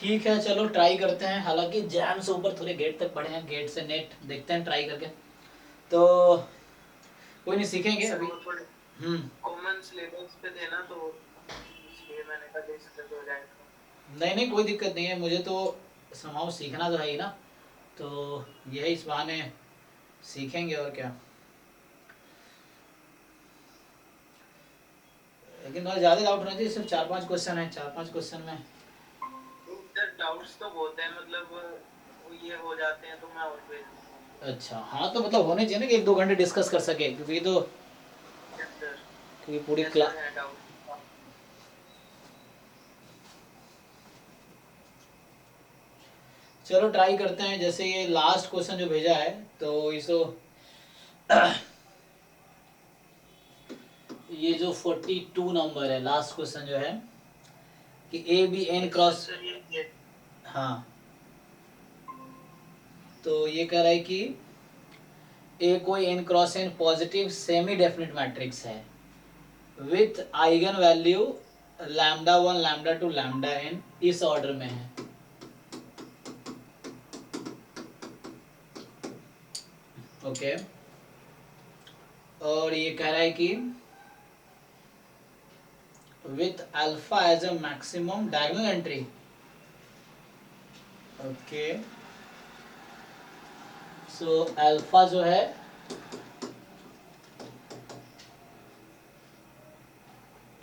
ठीक है, चलो ट्राई करते हैं। हालांकि जैम से ऊपर थोड़े गेट तक पढ़े हैं, गेट से नेट देखते हैं ट्राई करके। तो कोई नहीं, सीखेंगे सर अभी। वो थोड़े हम्म। कॉमन सिलेबस पे थे ना, तो इसलिए मैंने कहा डिस्कस हो जाएगा। नहीं नहीं, कोई दिक्कत नहीं है, मुझे तो समाव सीखना तो है ही ना। तो यही इस बहाने सीखेंगे और क्या। लेकिन थोड़ा ज़्यादा डाउट होना चाहिए, सिर्फ 4-5 क्वेश्चन है, 4-5 क्वेश्चन में। सर डाउट्स तो बहुत है, मतलब वो ये हो जाते हैं तो मैं और भेज दूंगा आपको। अच्छा हाँ, तो मतलब होने चाहिए ना कि 1-2 घंटे डिस्कस कर सके, क्योंकि ये तो यस सर। क्योंकि पूरी यस क्लास। सर, है डाउट। चलो ट्राई करते हैं। जैसे ये लास्ट क्वेश्चन जो भेजा है, तो इसको ये जो 42 नंबर है, लास्ट क्वेश्चन जो है कि A B N yes cross. Sir, ये हाँ, तो ये कह रहा है कि ए कोई N cross N positive semi definite matrix है विथ आइगन वैल्यू λ1 λ2 λn इस ऑर्डर में है। ओके। और ये कह रहा है कि with alpha as a maximum diagonal entry. Okay, so alpha जो है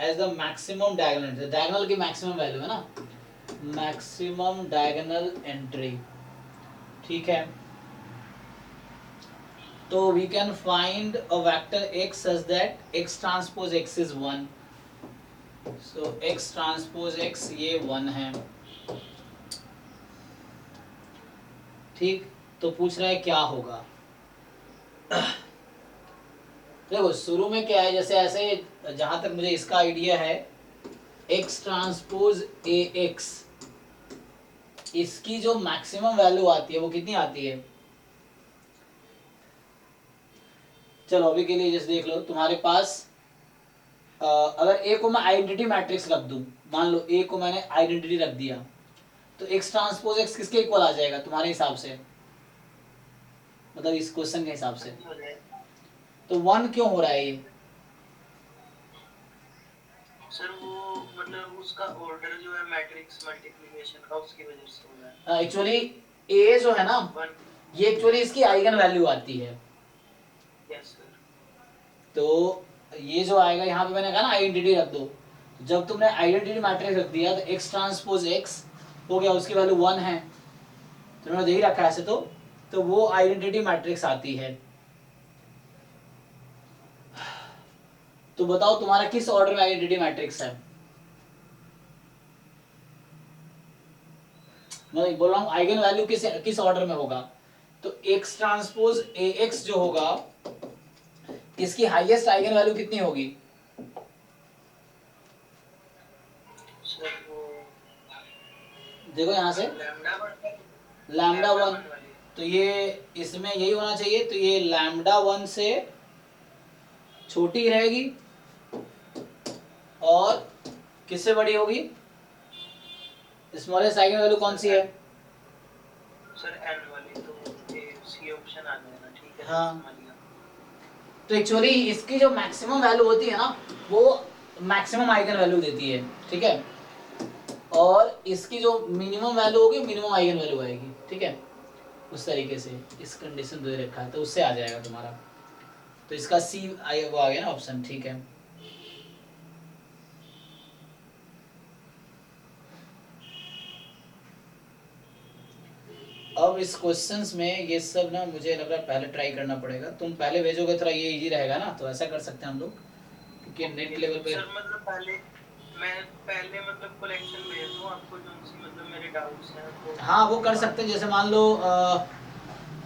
as the maximum diagonal entry, diagonal की मैक्सिमम वैल्यू है ना, मैक्सिमम डायगोनल एंट्री। ठीक है, तो we can find a vector x such that x transpose x is 1। So x transpose x ये 1 है। ठीक, तो पूछ रहा है क्या होगा। देखो शुरू में क्या है, जैसे ऐसे जहां तक मुझे इसका आइडिया है, x ट्रांसपोज ए एक्स, इसकी जो मैक्सिमम वैल्यू आती है वो कितनी आती है। चलो अभी के लिए जैसे देख लो, तुम्हारे पास अगर ए को मैं आइडेंटिटी मैट्रिक्स रख दूं, मान लो ए को मैंने आइडेंटिटी रख दिया, तो एक्स ट्रांसपोज एक्स किसके इक्वल आ जाएगा तुम्हारे हिसाब से, मतलब इस क्वेश्चन के हिसाब से। हो जाएगा। तो 1 क्यों हो रहा है ये। सर वो मतलब उसका ऑर्डर जो है मैट्रिक्स मल्टीप्लिकेशन का, उसकी वजह से हो रहा एक्चुअली ए जो है ना, है। वन। ये एक्चुअली इसकी आइगन वैल्यू आती है। Yes sir. तो ये जो आएगा यहाँ पे, मैंने कहा ना आइडेंटिटी रख दो, जब तुमने आइडेंटिटी मैट्रिक्स रख दिया तो एक्स ट्रांसपोज एक्स हो गया, उसकी वैल्यू 1 है, तो तुमने यही रखा है ऐसे। तो वो आइडेंटिटी मैट्रिक्स आती है। तो बताओ तुम्हारा किस ऑर्डर में आइडेंटिटी मैट्रिक्स है। मैं बोल रहा हूँ आइगन वैल्यू किस किस ऑर्डर में होगा। तो एक्स ट्रांसपोज ए एक्स जो होगा, इसकी हाईएस्ट आइगन वैल्यू कितनी होगी। सर वो देखो यहां से lambda lambda lambda one, one वाली। तो ये इसमें यही होना चाहिए, तो ये λ1 से छोटी रहेगी और किससे बड़ी होगी, स्मॉलेस्ट आइगन वैल्यू कौन सी है। सर एन वाली, तो ये सी ऑप्शन आ जाएगा। ठीक है सर, हाँ, समझ गया। तो एक्चुअली इसकी जो मैक्सिमम वैल्यू होती है ना, वो मैक्सिमम आइगन वैल्यू देती है। ठीक है, और इसकी जो मिनिमम वैल्यू होगी, मिनिमम आइगन वैल्यू आएगी। ठीक है, उस तरीके से इस कंडीशन दे रखा है, तो उससे आ जाएगा तुम्हारा। तो इसका सी वो आ गया ना ऑप्शन। ठीक है, अब इस क्वेश्चंस में ये सब ना मुझे लग रहा है पहले ट्राई करना पड़ेगा। तुम पहले भेजोगे थोड़ा ये इजी रहेगा ना, तो ऐसा कर सकते हैं हम लोग, क्योंकि नेट ओके लेवल पे। सर, मतलब मैं पहले मतलब कलेक्शन भेज दूं आपको, जो सी मतलब मेरे डाउट्स हैं तो हाँ वो उसके कर बाद। सकते हैं। जैसे मान लो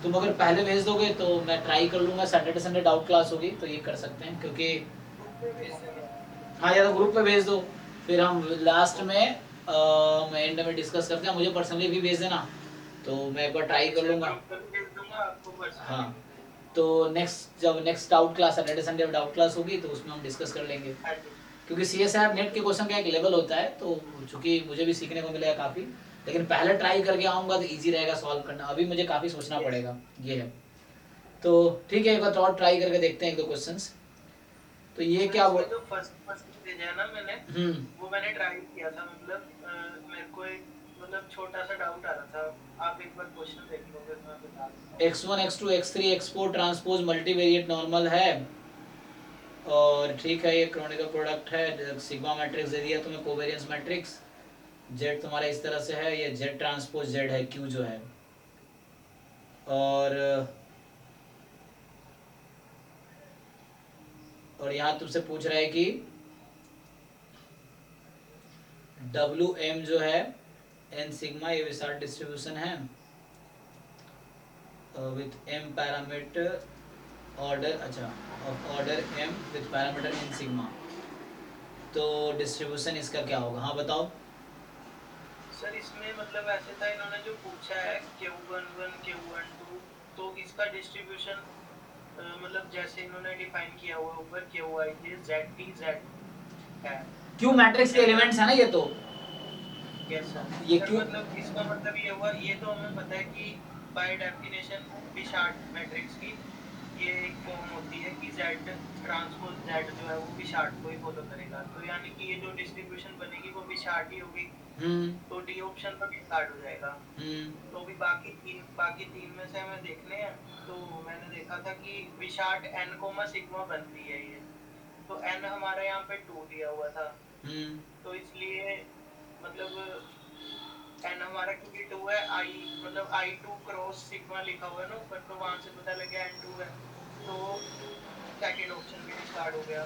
तुम अगर पहले भेज दोगे तो मैं ट्राई कर लूँगा। सैटरडे संडे डाउट क्लास होगी, तो ये कर सकते हैं, क्योंकि ग्रुप पे भेज देंगे। हाँ, या तो ग्रुप पे भेज दो, फिर हम लास्ट में मैं एंड में डिस्कस करते हैं। मुझे पर्सनली भी भेज देना, तो मैं एक बार ट्राई ओके कर सर, लूँगा। ग्रुप पे भी भेज दूंगा, आपको हाँ, पर्सनली भी भेज दूंगा। तो जब next doubt class Saturday Sunday doubt class होगी, तो उसमें हम डिस्कस कर लेंगे। हाँ जी। क्योंकि सी एस आर नेट के क्वेश्चन का एक लेवल होता है, तो चूंकि मुझे भी सीखने को मिलेगा काफ़ी, लेकिन पहले ट्राई करके आऊंगा तो इजी रहेगा सॉल्व करना, अभी मुझे काफ़ी सोचना Yes. पड़ेगा, ये है। तो ठीक है, एक बार और ट्राई करके देखते हैं एक दो क्वेश्चंस। तो ये सर क्या बोल, इसमें जो फर्स्ट क्वेश्चन भेजा है ना मैंने, वो मैंने ट्राई किया था, मतलब मेरे को एक मतलब छोटा सा डाउट आ रहा था। आप एक बार क्वेश्चन देख लो, फिर मैं बता देता हूँ। x1 x2 x3 x4 transpose multivariate normal है, और ठीक है ये क्रोनिकल प्रोडक्ट है, सिग्मा मैट्रिक्स दे दिया तुम्हें, कोवेरियंस मैट्रिक्स, जेड तुम्हारा इस तरह से है, ये जेड ट्रांसपोज जेड है, क्यू जो है, और यहाँ तुमसे पूछ रहा है कि डब्ल्यू एम जो है एन सिग्मा, ये विसार्ड डिस्ट्रीब्यूशन है विथ एम पैरामीटर ऑर्डर, अच्छा of order M with parameter N sigma, तो डिस्ट्रीब्यूशन इसका क्या होगा, हाँ बताओ। सर इसमें मतलब ऐसे था, इन्होंने जो पूछा है Q11 Q12, तो इसका डिस्ट्रीब्यूशन मतलब जैसे इन्होंने डिफाइन किया हुआ है ऊपर QIJ ZT है, क्यू मैट्रिक्स के एलिमेंट्स है ना ये, तो यस सर। ये सर क्यू, मतलब इसका मतलब ये हुआ, ये तो हमें पता है कि बाय डेफिनेशन विशार्ड मैट्रिक्स की ये एक फॉर्म होती है कि Z ट्रांसपोज Z जो है वो विशार्ड को ही फॉलो करेगा, तो यानी कि ये जो डिस्ट्रीब्यूशन बनेगी वो विशार्ड ही होगी, तो डी ऑप्शन तो डिस्कार्ड हो जाएगा। तो भी बाकी तीन में से हमें देखने हैं, तो मैंने देखा था कि विशार्ड n कोमा सिग्मा बनती है ये, तो n हमारा यहाँ पे 2 दिया हुआ था, तो इसलिए मतलब n हमारा क्योंकि 2 है, i मतलब i2 क्रॉस सिग्मा लिखा हुआ है ना ऊपर, तो वहां से पता लग गया n2 है, तो सेकंड ऑप्शन भी डिस्कार्ड हो गया।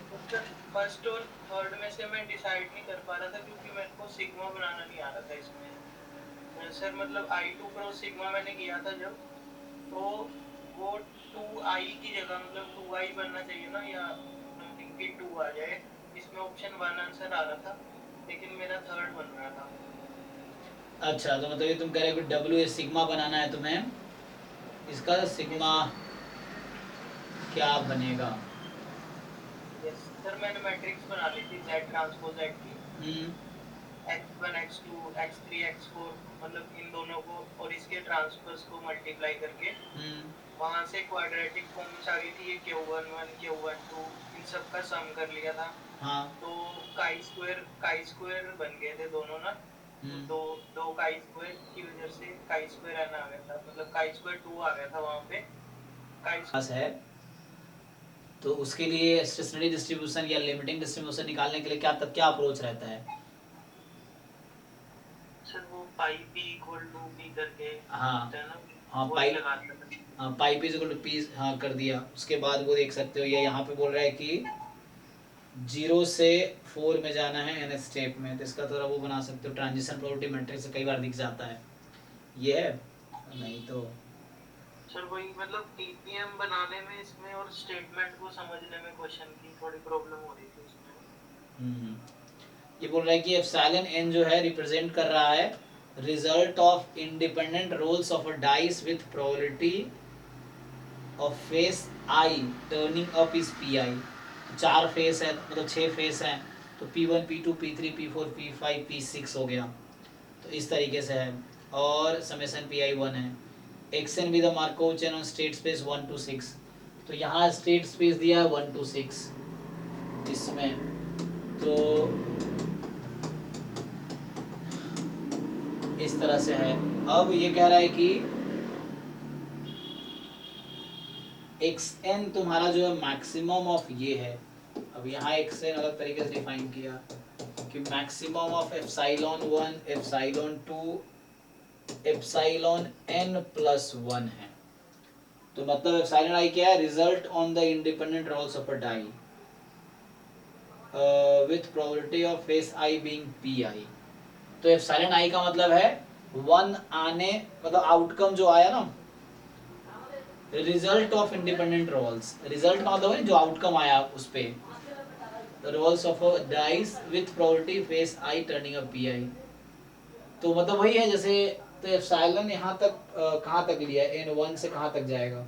तो सर फर्स्ट और थर्ड में से मैं डिसाइड नहीं कर पा रहा था, क्योंकि मेरे को सिग्मा बनाना नहीं आ रहा था इसमें। सर मतलब i2 क्रॉस सिग्मा मैंने किया था जब, तो वो 2i की जगह मतलब 2i बनना चाहिए ना, या समथिंग कि 2 आ जाए, इसमें ऑप्शन 1 आंसर आ रहा था, लेकिन मेरा थर्ड बन रहा था। अच्छा तो मतलब ये तुम कह रहे हो कि डब्ल्यू ए सिग्मा बनाना है तुम्हें, इसका सिग्मा क्या बनेगा। यस सर, मैंने मैट्रिक्स बना ली थी Z ट्रांसपोज Z की, x1 x2 x3 x4, मतलब इन दोनों को और इसके ट्रांसपोज को मल्टीप्लाई करके वहां से क्वाड्रेटिक फॉर्म्स आ गई थी, ये Q11 Q12 इन सब का सम कर लिया था। हाँ तो काई स्क्वायर बन गए थे दोनों ना, तो दो काई स्क्वायर की वजह से काई स्क्वायर n आ गया था, मतलब काई स्क्वायर 2 आ गया था वहां पे काई पास है। तो उसके लिए स्टेशनरी डिस्ट्रीब्यूशन या लिमिटिंग डिस्ट्रीब्यूशन निकालने के लिए क्या अप्रोच रहता है। सर वो पाई p इक्वल टू p करके हाँ होता है ना, हाँ वो पाई, लगा सकते हैं। हाँ पाई पी इक्वल टू पी, हाँ कर दिया। उसके बाद वो देख सकते हो, ये यहाँ पे बोल रहा है कि 0 से 4 में जाना है एन स्टेप में, तो इसका थोड़ा वो बना सकते हो, ट्रांजिशन प्रोबेबिलिटी मैट्रिक्स से कई बार दिख जाता है ये है, नहीं तो सर वही मतलब टीपीएम बनाने में इसमें और स्टेटमेंट को समझने में क्वेश्चन की थोड़ी प्रॉब्लम हो रही थी इसमें। ये बोल रहा है कि एप्सिलॉन एन जो है रिप्रेजेंट कर रहा है result of independent rolls of a dice with probability of face I turning up is P I. 4 face है, मतलब 6 फेस हैं, तो P1 P2 P3 P4 P5 P6 हो गया, तो इस तरीके से है। और समेशन पी आई 1 है, action with Markov chain on state space 1 to 6, तो यहाँ स्टेट स्पेस दिया है 1 to 6 इसमें, तो इस तरह से है। अब ये कह रहा है कि xn तुम्हारा जो है मैक्सिमम ऑफ ये है, अब यहाँ xn अलग तरीके से डिफाइन किया कि maximum of epsilon 1 epsilon 2 epsilon n plus 1 है, तो मतलब एप्सिलॉन आई क्या है, result on the independent rolls of a die with probability of face I being P I. तो एप्सिलॉन आई का मतलब है 1 आने, मतलब आउटकम जो आया ना, result of independent rolls, result का मतलब है जो आउटकम आया उस पे, rolls of dice with probability face I turning up P I, तो मतलब वही है जैसे, तो एप्सिलॉन यहाँ तक कहाँ तक लिया है, n1 से कहाँ तक जाएगा,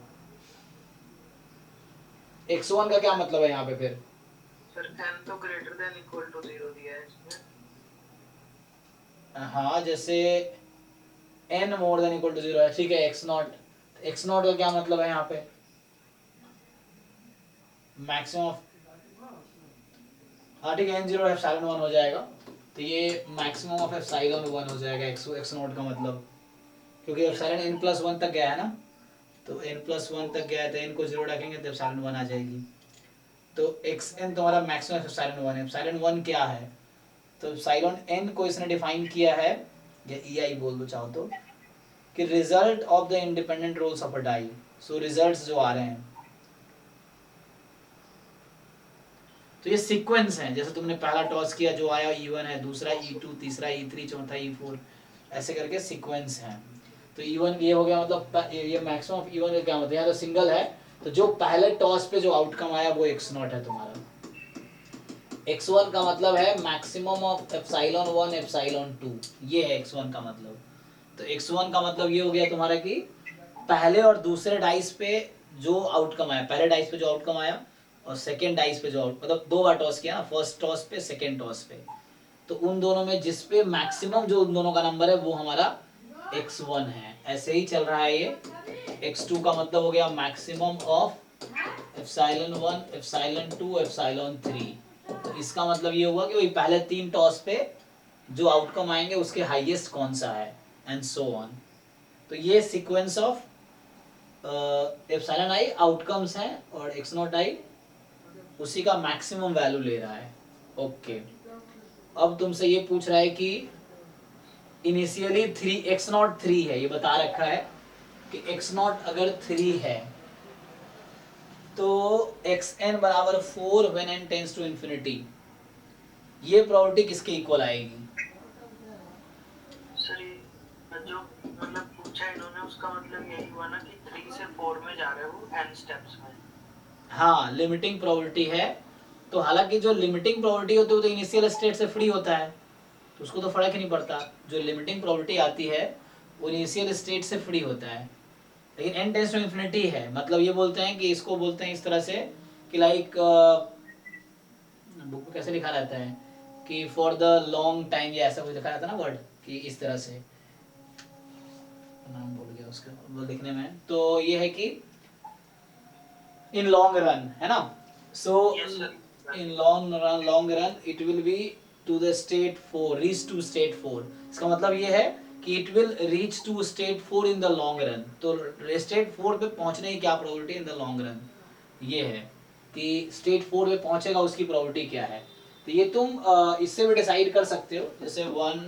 x1 का क्या मतलब है यहाँ पे फिर, सर n तो ग्रेटर देन इक्वल टू 0 दिया है इसमें। हाँ जैसे n more than equal to 0 है, ठीक है, x नॉट, x नॉट का क्या मतलब है यहाँ पे, मैक्सिमम ऑफ, हाँ ठीक है, n0 एप्सिलॉन 1 हो जाएगा, तो ये मैक्सिमम ऑफ एप्सिलॉन 1 हो जाएगा x नॉट का मतलब, क्योंकि एप्सिलॉन n प्लस 1 तक गया है ना, तो n प्लस 1 तक गया है, तो n को 0 रखेंगे तो एप्सिलॉन 1 आ जाएगी, तो xn तुम्हारा मैक्सिमम एप्सिलॉन 1 है, एप्सिलॉन 1 क्या है, तो एप्सिलॉन n को इसने डिफाइन किया है, या ei बोल दो चाहो तो, कि result of the independent rolls of a die, so results जो आ रहे हैं, तो ये सीक्वेंस है, जैसे तुमने पहला टॉस किया जो आया E1 है, दूसरा E2, तीसरा E3, चौथा E4, ऐसे करके सीक्वेंस है, तो E1 ये हो गया, मतलब ये मैक्सिमम ऑफ E1 का क्या मतलब, यहाँ तो सिंगल है, तो जो पहले टॉस पे जो आउटकम आया वो x नॉट है तुम्हारा, x1 का मतलब है मैक्सिमम ऑफ एप्सिलॉन 1 एप्सिलॉन 2, ये है x1 का मतलब, तो x1 का मतलब ये हो गया तुम्हारा कि पहले और दूसरे डाइस पे जो आउटकम आया, पहले डाइस पे जो आउटकम आया और सेकेंड डाइस पे जो मतलब 2 बार टॉस किया ना, फर्स्ट टॉस पे सेकेंड टॉस पे, तो उन दोनों में जिस पे मैक्सिमम जो उन दोनों का नंबर है वो हमारा x1 है, ऐसे ही चल रहा है ये, x2 का मतलब हो गया maximum of epsilon 1 epsilon 2 epsilon 3, तो इसका मतलब ये हुआ कि वही पहले 3 टॉस पे जो आउटकम आएंगे उसके हाईएस्ट कौन सा है, एंड सो ऑन, तो ये sequence of epsilon i outcomes हैं, और एक्स नॉट आई उसी का मैक्सिमम वैल्यू ले रहा है, ओके। अब तुमसे ये पूछ रहा है कि इनिशियली 3 एक्स नॉट 3 है, ये बता रखा है कि एक्स नॉट अगर 3 है तो xn बराबर 4 when n tends to infinity, ये प्रॉपर्टी किसके इक्वल आएगी, सर ये जो मतलब पूछा है इन्होंने उसका मतलब यही हुआ ना कि 3 से 4 में जा रहे हो n स्टेप्स में, हाँ लिमिटिंग प्रॉपर्टी है, तो हालांकि जो लिमिटिंग प्रॉपर्टी होती है वो तो इनिशियल स्टेट से फ्री होता है, तो उसको तो फर्क ही नहीं पड़ता, जो लिमिटिंग प्रॉपर्टी आती है वो इनिशियल स्टेट से फ्री होता है, लेकिन n टेंड्स टू इन्फिनिटी है, मतलब ये बोलते हैं कि इसको बोलते हैं इस तरह से कि लाइक बुक में कैसे लिखा रहता है कि फॉर द लॉन्ग टाइम, या ऐसा कुछ लिखा रहता है ना वर्ड, कि इस तरह से, नाम भूल गया उसका वो लिखने में, तो ये है कि इन लॉन्ग रन है ना, so in long run it will be to the state 4, reach to state 4, इसका मतलब ये है कि it will reach to state 4 in the long run, तो स्टेट 4 पे पहुंचने की क्या probability in the long run, ये है कि स्टेट 4 पे पहुंचेगा उसकी प्रोबेबिलिटी क्या है, तो ये तुम इससे भी डिसाइड कर सकते हो, जैसे 1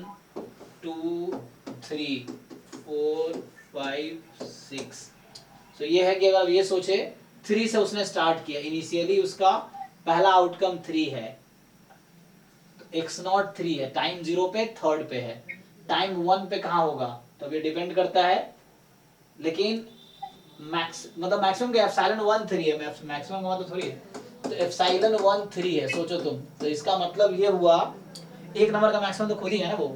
2 3 4 5 6, तो ये है कि अगर ये सोचे 3 से उसने स्टार्ट किया, इनिशियली उसका पहला आउटकम 3 है, तो एक्स नॉट 3 है, टाइम 0 पे थर्ड पे है, टाइम 1 पे कहाँ होगा, तो ये डिपेंड करता है, लेकिन मतलब मैक्सिमम का एप्सिलॉन 1 3 है, मैक्सिमम का मतलब थोड़ी है, तो एप्सिलॉन 1 3 है, सोचो तुम, तो इसका मतलब ये हुआ एक नंबर का मैक्सिमम तो खुद ही है ना वो,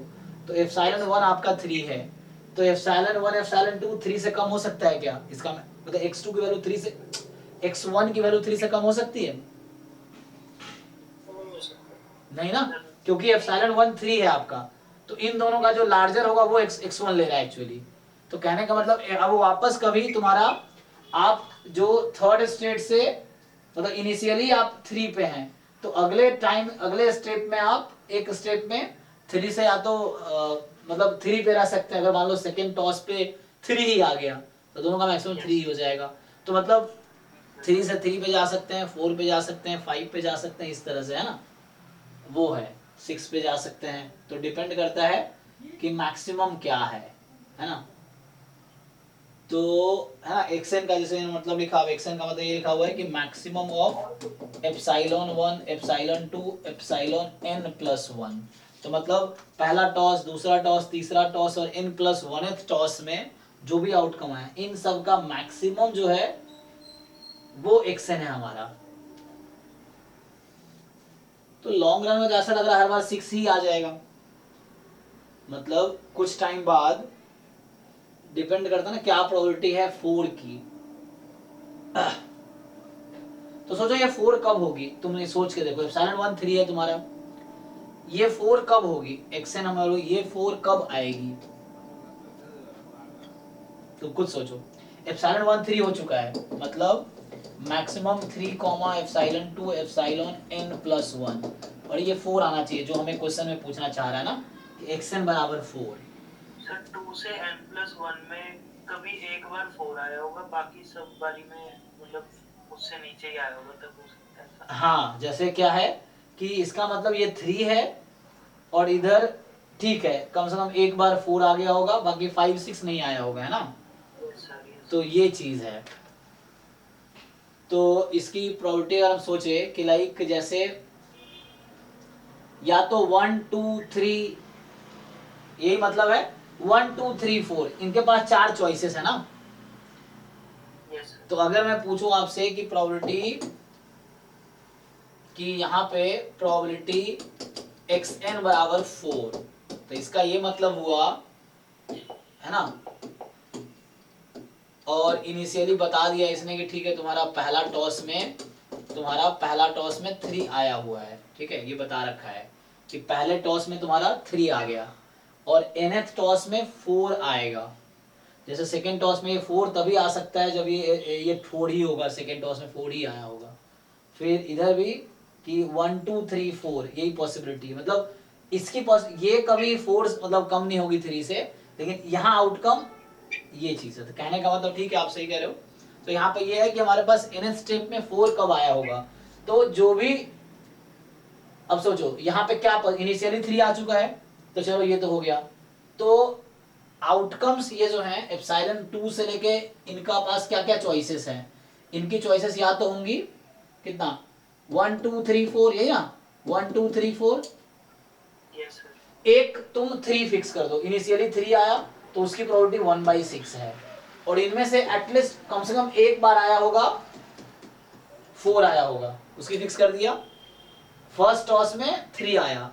तो एप्सिलॉन 1 आपका 3 है, तो एप्सिलॉन 1 एप्सिलॉन 2 3 से कम हो सकता है क्या, इसका मतलब x2 की वैल्यू 3 से, x1 की वैल्यू 3 से कम हो सकती है, नहीं ना, क्योंकि एप्सिलॉन 1 3 है आपका, तो इन दोनों का जो लार्जर होगा वो x1 ले रहा है एक्चुअली, तो कहने का मतलब अब वो वापस कभी तुम्हारा, आप जो थर्ड स्टेट से मतलब इनिशियली आप 3 पे हैं, तो अगले टाइम अगले स्टेप में आप एक स्टेप में 3 से या तो मतलब 3 पे रह सकते हैं, अगर मान लो सेकेंड टॉस पे 3 ही आ गया तो दोनों का मैक्सिमम 3 ही हो जाएगा, तो मतलब 3 से 3 पे जा सकते हैं, 4 पे जा सकते हैं, 5 पे जा सकते हैं, इस तरह से है ना, वो है 6 पे जा सकते हैं, तो डिपेंड करता है कि मैक्सिमम क्या है ना, तो है ना, एक्सन का जैसे मतलब लिखा हुआ, एक्सन का मतलब ये लिखा हुआ है कि maximum of epsilon 1 epsilon 2 epsilon n plus 1, तो मतलब पहला टॉस, दूसरा टॉस, तीसरा टॉस और n प्लस 1th टॉस में जो भी आउटकम आया, इन सब का मैक्सिमम जो है वो एक्सन है हमारा, तो लॉन्ग रन में जैसा लग रहा है हर बार 6 ही आ जाएगा, मतलब कुछ टाइम बाद डिपेंड करता है ना क्या प्रोबेबिलिटी है 4 की, तो सोचो ये 4 कब होगी, तुमने सोच के देखो, एप्सिलॉन 1 3 है तुम्हारा, ये 4 कब होगी, xn हमारे ये 4 कब आएगी, तो कुछ सोचो। एप्सिलॉन 1 3 हो चुका है, मतलब maximum 3 comma epsilon 2 epsilon n plus 1, और ये 4 आना चाहिए जो हमें क्वेश्चन में पूछना चाह रहा है ना कि xn बराबर 4। सर 2 से n+1 में कभी एक बार 4 आया होगा, बाकी सब बारी में मतलब उससे नीचे ही आया होगा, तब हो सकता है ऐसा। हाँ, जैसे क्या है कि इसका मतलब ये 3 है और इधर ठीक है कम से कम एक बार 4 आ गया होगा, बाकी 5 6 नहीं आया होगा, है ना। Yes sir, yes. तो ये चीज है। तो इसकी प्रोबेबिलिटी अगर हम सोचे कि लाइक जैसे या तो 1 2 3, यही मतलब है 1 2 3 4, इनके पास 4 चॉइसेस है ना। Yes sir. तो अगर मैं पूछूं आपसे कि प्रोबेबिलिटी कि यहाँ पे प्रोबेबिलिटी xn बराबर 4, तो इसका ये मतलब हुआ है ना, और इनिशियली बता दिया इसने कि ठीक है तुम्हारा पहला टॉस में 3 आया हुआ है, ठीक है, ये बता रखा है कि पहले टॉस में तुम्हारा 3 आ गया और nth टॉस में 4 आएगा। जैसे सेकेंड टॉस में ये 4 तभी आ सकता है जब ये 4 ही होगा, सेकेंड टॉस में 4 ही आया होगा। फिर इधर भी कि 1 2 3 4, यही पॉसिबिलिटी है, मतलब इसकी ये कभी 4 मतलब कम नहीं होगी 3 से, लेकिन यहाँ आउटकम ये चीज है। तो कहने का मतलब ठीक है, आप सही कह रहे हो। तो यहाँ पे ये है कि हमारे पास nth स्टेप में 4 कब आया होगा, तो जो भी, अब सोचो यहाँ पे क्या इनिशियली 3 आ चुका है, तो चलो ये तो हो गया। तो आउटकम्स ये जो है एप्सिलॉन 2 से लेके इनका पास क्या क्या चॉइसेस हैं, इनकी चॉइसेस या तो होंगी कितना 1 2 3 4, यही ना 1 2 3 4, यस सर। एक तुम 3 फिक्स कर दो, इनिशियली 3 आया तो उसकी प्रोबेबिलिटी 1/6 है, और इनमें से एटलीस्ट कम से कम एक बार आया होगा 4 आया होगा, उसकी फिक्स कर दिया। फर्स्ट टॉस में 3 आया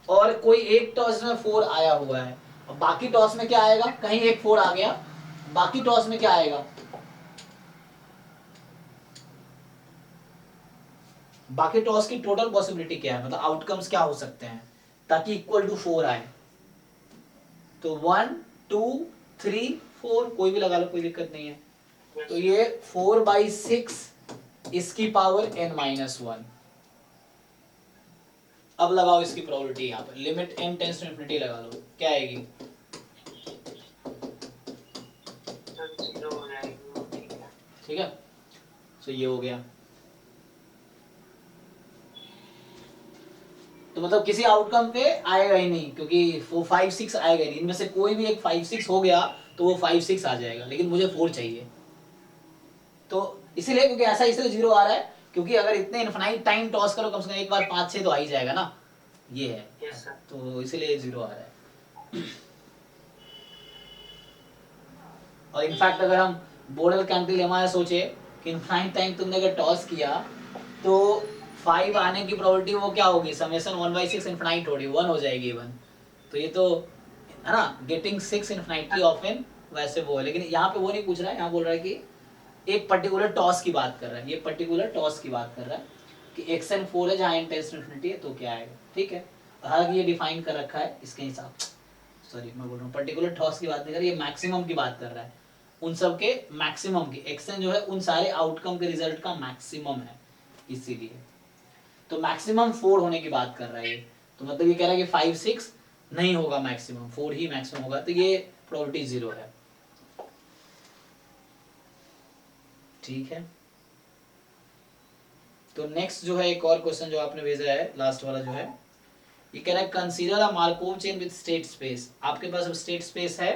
और कोई एक टॉस में 4 आया हुआ है, और बाकी टॉस में क्या आएगा, कहीं एक 4 आ गया, बाकी टॉस में क्या आएगा, बाकी टॉस की टोटल पॉसिबिलिटी क्या है, मतलब आउटकम्स क्या हो सकते हैं ताकि इक्वल टू 4 आए। तो 1 2 3 4 कोई भी लगा लो, कोई दिक्कत नहीं है। तो ये 4/6 इसकी पावर n-1। अब लगाओ इसकी प्रोबेबिलिटी, यहाँ पर limit n tends to infinity लगा लो, क्या आएगी, सर 0 हो जाएगी वो, ठीक है। ठीक है। तो ये हो गया, तो मतलब किसी आउटकम पे आएगा ही नहीं, क्योंकि वो 5 6 आएगा ही नहीं, इनमें से कोई भी एक 5 6 हो गया तो वो 5 6 आ जाएगा, लेकिन मुझे 4 चाहिए। तो इसीलिए, क्योंकि ऐसा इसलिए 0 आ रहा है क्योंकि अगर इतने इनफाइनाइट टाइम टॉस करो कम से कम एक बार 5 6 तो आ ही जाएगा ना, ये है। Yes sir. तो इसीलिए 0 आ रहा है। और इनफैक्ट अगर हम बोर्डल कैंटिलेमा सोचे कि इनफाइनाइट टाइम तुमने अगर टॉस किया तो 5 आने की प्रोबेबिलिटी वो क्या होगी, समेशन 1/6 इनफाइनाइट होगी, 1 हो जाएगी इवन। तो ये तो है ना, गेटिंग 6 इनफाइनाइटली ऑफन, वैसे वो है, लेकिन यहाँ पे वो नहीं पूछ रहा है, यहाँ बोल रहा है कि एक पर्टिकुलर टॉस की बात कर रहा है, ये पर्टिकुलर टॉस की बात कर रहा है कि xn 4 है जहाँ n टेंड्स टू इंफिनिटी है, तो क्या आएगा, ठीक है। हालांकि ये डिफाइन कर रखा है इसके हिसाब, सॉरी मैं बोल रहा हूँ पर्टिकुलर टॉस की बात नहीं कर रहा, ये मैक्सिमम की बात कर रहा है, उन सब के मैक्सिमम की, xn जो है उन सारे आउटकम के रिजल्ट का मैक्सिमम है, इसीलिए तो मैक्सिमम 4 होने की बात कर रहा है ये। तो मतलब ये कह रहा है कि 5 6 नहीं होगा, मैक्सिमम 4 ही मैक्सिमम होगा, तो ये प्रोबेबिलिटी 0 है, ठीक है। तो नेक्स्ट जो है एक और क्वेश्चन जो आपने भेजा है, लास्ट वाला जो है, ये कह रहा है consider a Markov chain with state space. आपके पास अब स्टेट स्पेस है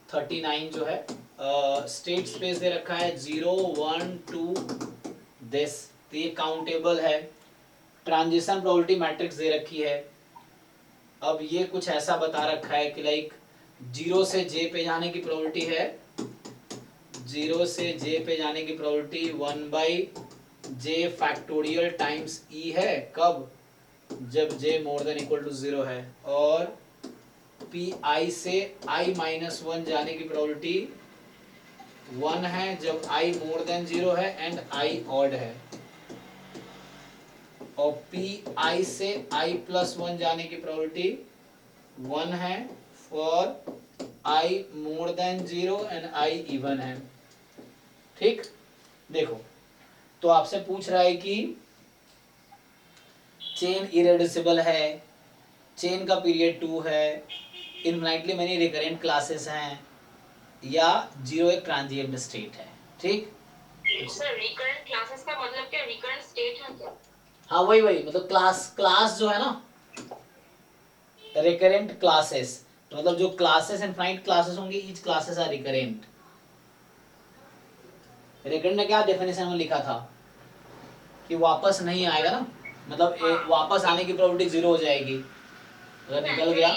39 जो है, स्टेट स्पेस दे रखा है 0 1 2 दिस, तो ये काउंटेबल है। ट्रांजिशन प्रोबेबिलिटी मैट्रिक्स दे रखी है। अब ये कुछ ऐसा बता रखा है कि लाइक 0 से j पे जाने की प्रोबेबिलिटी है, 0 से j पे जाने की probability 1/j factorial times e है, कब, जब j more than equal to 0 है, और pi से i-1 जाने की प्रोबेबिलिटी 1 है जब i मोर देन 0 है एंड i ऑड है। और पी आई से आई प्लस वन जाने की प्रोबेबिलिटी 1 है for I more than 0 and I even है। ठीक, देखो तो आपसे पूछ रहा है कि चेन इरेड्यूसिबल है, चेन का पीरियड 2 है, इनफाइनाइटली मेनी रिकरेंट क्लासेस हैं, या जीरो एक ट्रांजिएंट स्टेट है। ठीक, सर रिकरेंट क्लासेस का मतलब क्या, रिकरेंट स्टेट है क्या? हाँ वही मतलब क्लास जो है ना, रिकरेंट क्लासेस, तो मतलब जो क्लासेस इनफाइनाइट क्लासेस होंगी, each classes are recurrent. Recurrent ने क्या डेफिनेशन में लिखा था कि वापस नहीं आएगा ना, मतलब वापस आने की प्रोबेबिलिटी 0 हो जाएगी अगर निकल गया,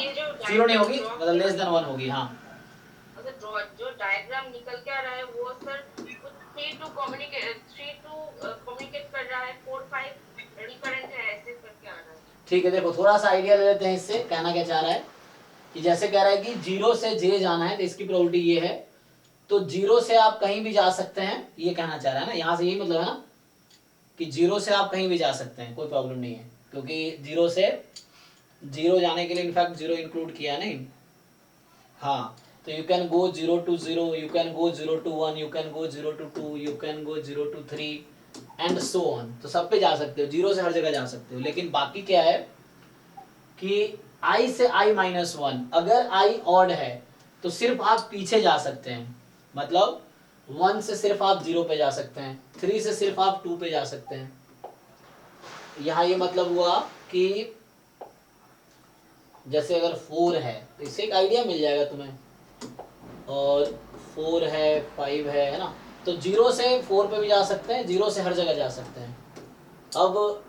0 नहीं होगी मतलब लेस देन 1 होगी। हाँ अगर जो डायग्राम निकल के आ रहा है वो सर 3 टू कम्युनिकेट कर रहा है, 4 5 रिकरेंट है, ऐसे करके आ रहा है। ठीक है, देखो थोड़ा सा आइडिया ले लेते हैं इससे। कहना क्या चाह रहा है कि जैसे कह रहा है कि 0 से जे जाना है तो इसकी प्रोबेबिलिटी ये है, तो 0 से आप कहीं भी जा सकते हैं, ये कहना चाह रहा है ना, यहाँ से यही मतलब है ना कि 0 से आप कहीं भी जा सकते हैं, कोई प्रॉब्लम नहीं है, क्योंकि 0 से 0 जाने के लिए इनफैक्ट 0 इंक्लूड किया है नहीं। हाँ, तो you can go 0 to 0, you can go 0 to 1, you can go 0 to 2, you can go 0 to 3 and so on. तो सब पे जा सकते हो, 0 से हर जगह जा सकते हो। लेकिन बाकी क्या है कि i से i माइनस 1, अगर i ऑड है तो सिर्फ आप पीछे जा सकते हैं, मतलब 1 से सिर्फ आप 0 पे जा सकते हैं, 3 से सिर्फ आप 2 पे जा सकते हैं। यहाँ ये मतलब हुआ कि जैसे अगर 4 है तो इससे एक आइडिया मिल जाएगा तुम्हें, और 4 है 5 है ना, तो 0 से 4 पे भी जा सकते हैं, 0 से हर जगह जा सकते हैं। अब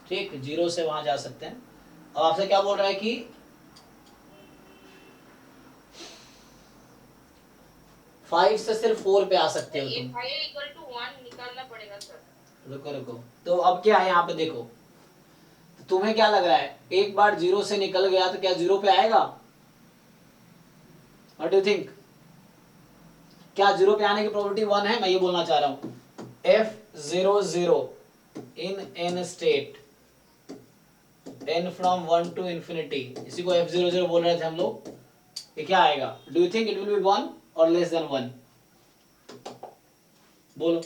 ठीक, 0 से वहां जा सकते हैं। अब आपसे क्या बोल रहा है कि 5 से सिर्फ 4 पे आ सकते हो तुम। ये इक्वल टू 1 निकालना पड़ेगा सर। रुको, तो अब क्या है यहाँ पे देखो, तो तुम्हें क्या लग रहा है, एक बार 0 से निकल गया तो क्या 0 पे आएगा? व्हाट डू थिंक, क्या 0 पे आने की प्रोबेबिलिटी 1 है? मैं ये बोलना चाह रहा हूँ f00 in n state n from 1 to infinity, इसी को f00 बोल रहे थे हम लोग। ये क्या आएगा? Do you think it will B 1 और लेस देन 1? बोलो।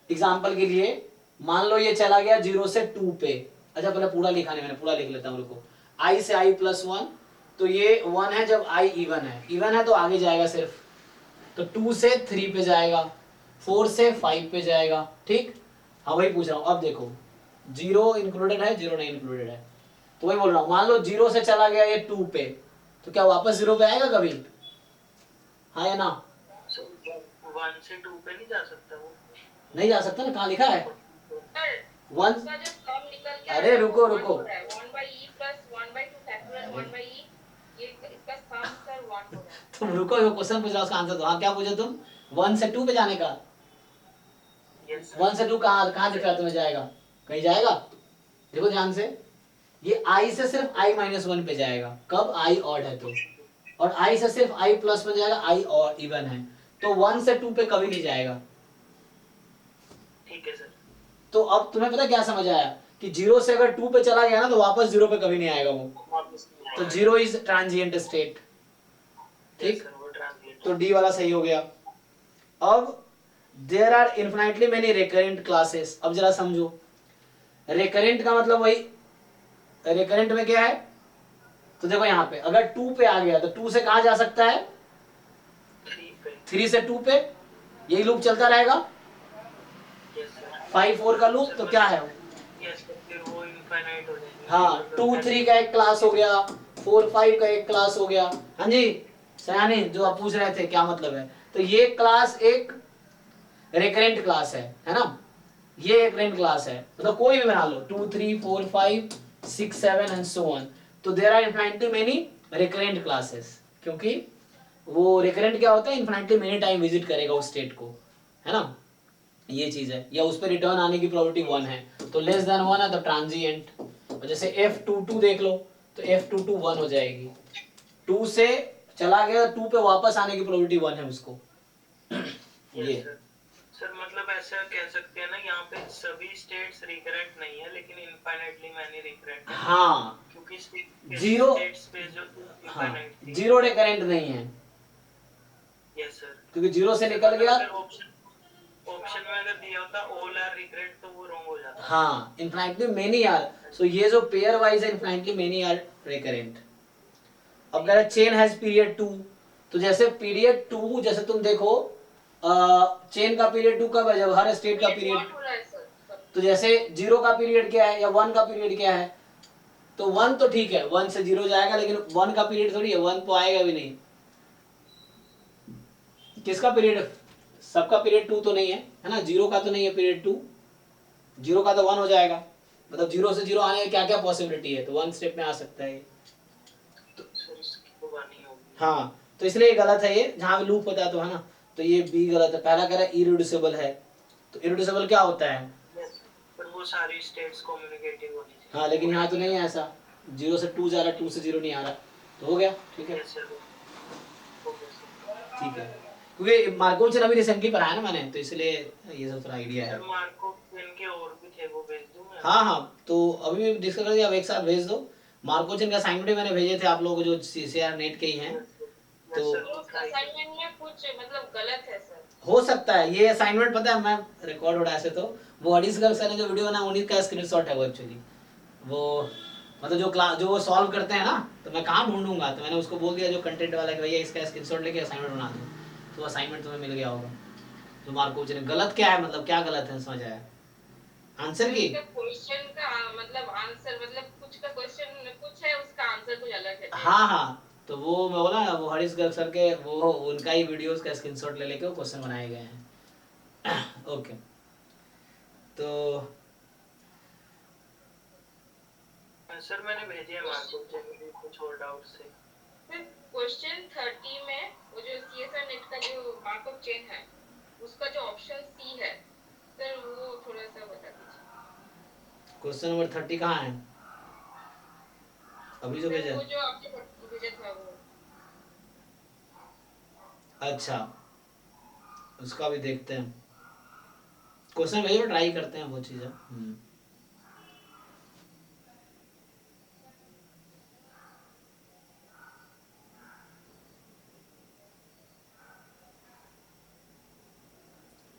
एग्जाम्पल के लिए मान लो ये चला गया 0 से 2 पे। अच्छा पहले पूरा लिखा नहीं, मैंने पूरा लिख लेता हूँ, रुको। i से i प्लस 1, तो ये 1 है जब i इवन है तो आगे जाएगा सिर्फ, तो 2 से 3 पे जाएगा, 4 से 5 पे जाएगा। ठीक, हाँ वही पूछ रहा हूँ। अब देखो 0 इंक्लूडेड है, 0 नहीं इंक्लूडेड है, तो वही बोल रहा हूँ। मान लो 0 से चला गया ये 2 पे, तो क्या वापस 0 पे आएगा कभी? हाँ या ना? 1 से 2 पे नहीं जा सकता वो? नहीं जा सकता ना, कहाँ लिखा है? सर 1, उसका जो सम निकल के अरे रुको 1 by e plus 1 by 2 factorial 1 by e, ये इसका सम सर 1 हो रहा है। तुम रुको, जो क्वेश्चन पूछ रहा उसका आंसर दो। हाँ क्या पूछे तुम? 1 से 2 पे जाने का? 1 से 2 कहाँ दिख रहा है तुम्हें जाएगा? कहीं जाएगा? देखो ध्यान से, ये i से सिर्फ i माइनस 1 पे जाएगा, कब i ऑड है तो, और i से सिर्फ i प्लस पे जाएगा, i और इवन है, तो 1 से 2 पे कभी नहीं जाएगा। ठीक है सर। तो अब तुम्हें पता क्या समझ आया कि 0 से अगर 2 पे चला गया ना तो वापस 0 पे कभी नहीं आएगा वो, तो 0 इज ट्रांजिएंट स्टेट। ठीक, तो डी वाला सही हो गया। अब there are infinitely many recurrent classes. अब जरा समझो, रिकरेंट का मतलब वही, रिकरेंट में क्या है, तो देखो यहाँ पे अगर 2 पे आ गया तो 2 से कहाँ जा सकता है? 3 से 2 पे, यही लूप चलता रहेगा, 5 4 का लूप। तो क्या है वो इनफाइनाइट हो जाएगी। हाँ, 2 3 का एक क्लास हो गया, 4 5 का एक क्लास हो गया। हाँ जी सयानी, जो आप पूछ रहे थे क्या मतलब है, तो ये क्लास एक रिकरेंट क्लास है ना, ये एक रिकरेंट क्लास है, मतलब कोई भी बना लो, 2 3 4 5 6 7 एंड सो ऑन। तो there are infinitely many recurrent classes, क्योंकि वो रिकरेंट क्या होता है, इनफिनिटली मेनी टाइम विजिट करेगा उस स्टेट को, है ना, ये चीज है। या उस पर रिटर्न आने की प्रोबेबिलिटी 1 है, तो लेस देन 1 है तो ट्रांजिएंट। और जैसे F22 देख लो, तो F22 1 हो जाएगी, 2 से चला गया 2 पे वापस आने की प्रोबेबिलिटी 1 है उसको। ये सर मतलब ऐसा कह सकते हैं ना, यहाँ पे सभी स्टेट्स रिकरेंट नहीं है लेकिन इनफाइनाइटली मैनी रिकरेंट है, हाँ क्योंकि जीरो, स्टेट स्पेस जो हाँ इनफाइनाइट थी। जीरो रिकरेंट नहीं है यस सर। क्योंकि जीरो से सर निकल मतलब गया। अगर ऑप्शन में अगर दिया होता ऑल आर रिकरेंट तो वो रॉन्ग हो जाता। हाँ इनफाइनाइटली मेनी आर, सो ये जो पेयर वाइज है इनफाइनाइटली मेनी आर रिकरेंट। अब कह रहा चेन हैज पीरियड 2, तो जैसे पीरियड 2 जैसे तुम देखो चेन का पीरियड 2 कब है, जब हर स्टेट का ये पीरियड, what हो रहा है सर सब? तो जैसे 0 का पीरियड क्या है या 1 का पीरियड क्या है, तो 1 तो ठीक है 1 से 0 जाएगा, लेकिन 1 का पीरियड थोड़ी है, 1 तो आएगा भी नहीं। किसका पीरियड, सबका पीरियड 2 तो नहीं है ना, 0 का तो नहीं है पीरियड 2, 0 का तो 1 हो जाएगा, मतलब 0 से 0 आने की क्या क्या पॉसिबिलिटी है, तो 1 स्टेप में आ सकता है। सर इसकी तो नहीं होगी। हाँ तो इसलिए ये गलत है, ये जहाँ लूप होता है तो है ना, तो ये बी गलत है। पहला कह रहा है इरिड्यूसिबल है, तो इरिड्यूसिबल क्या होता है, पर वो सारी स्टेट्स कम्युनिकेटिंग होनी चाहिए। हाँ लेकिन यहाँ तो नहीं है ऐसा, 0 से 2 जा रहा है, 2 से 0 नहीं आ रहा, तो हो गया ठीक है। यस सर, हो गया सर। ठीक है क्योंकि मार्कोव चेन अभी रिसेंटली पढ़ाया ना मैंने, तो इसलिए ये सब थोड़ा आइडिया है। सर मार्को इनके और भी थे, वो भेज दूं मैं? हाँ हाँ तो अभी भी डिस्कस कर दिया, अब एक साथ भेज दो। मार्कोव चेन का असाइनमेंट भी मैंने भेजे थे आप लोगों को जो सीसीआर नेट के ही हैं, तो उस असाइनमेंट में कुछ मतलब गलत है सर। हो सकता है ये असाइनमेंट, पता है मैं रिकॉर्ड हो रहा है ऐसे, तो वो हरीश गर्ग सर ने जो वीडियो बना उन्हीं का स्क्रीनशॉट है वो एक्चुअली, वो मतलब जो क्लास जो वो सॉल्व करते हैं ना, तो मैं कहाँ ढूंढूंगा, तो मैंने उसको बोल दिया जो कंटेंट वाला कि भैया इसका स्क्रीनशॉट लेके असाइनमेंट बना दो, तो असाइनमेंट तुम्हें मिल गया होगा। तो मार्कोव चेन गलत क्या है, मतलब क्या गलत है समझ आया आंसर की। क्वेश्चन का मतलब आंसर, मतलब कुछ का क्वेश्चन कुछ है, उसका आंसर कुछ अलग है। हाँ हाँ तो वो मैं बोला ना, वो हरीश गर्ग सर के वो उनका ही वीडियोस का स्क्रीनशॉट ले लेके वो क्वेश्चन बनाए गए हैं। ओके तो सर मैंने भेजे हैं मार्को चेन, कुछ और डाउट से। फिर क्वेश्चन 30 में वो जो सीएसआर नेट का जो मार्कअप चेन है, उसका जो ऑप्शन सी है सर, वो थोड़ा सा बता दीजिए। क्वेश्चन नंबर 30 कहाँ है, अभी जो सर भेजा, वो जो आपने भेजा था वो। अच्छा उसका भी देखते हैं, क्वेश्चन भेजो ट्राई करते हैं वो चीज़ है।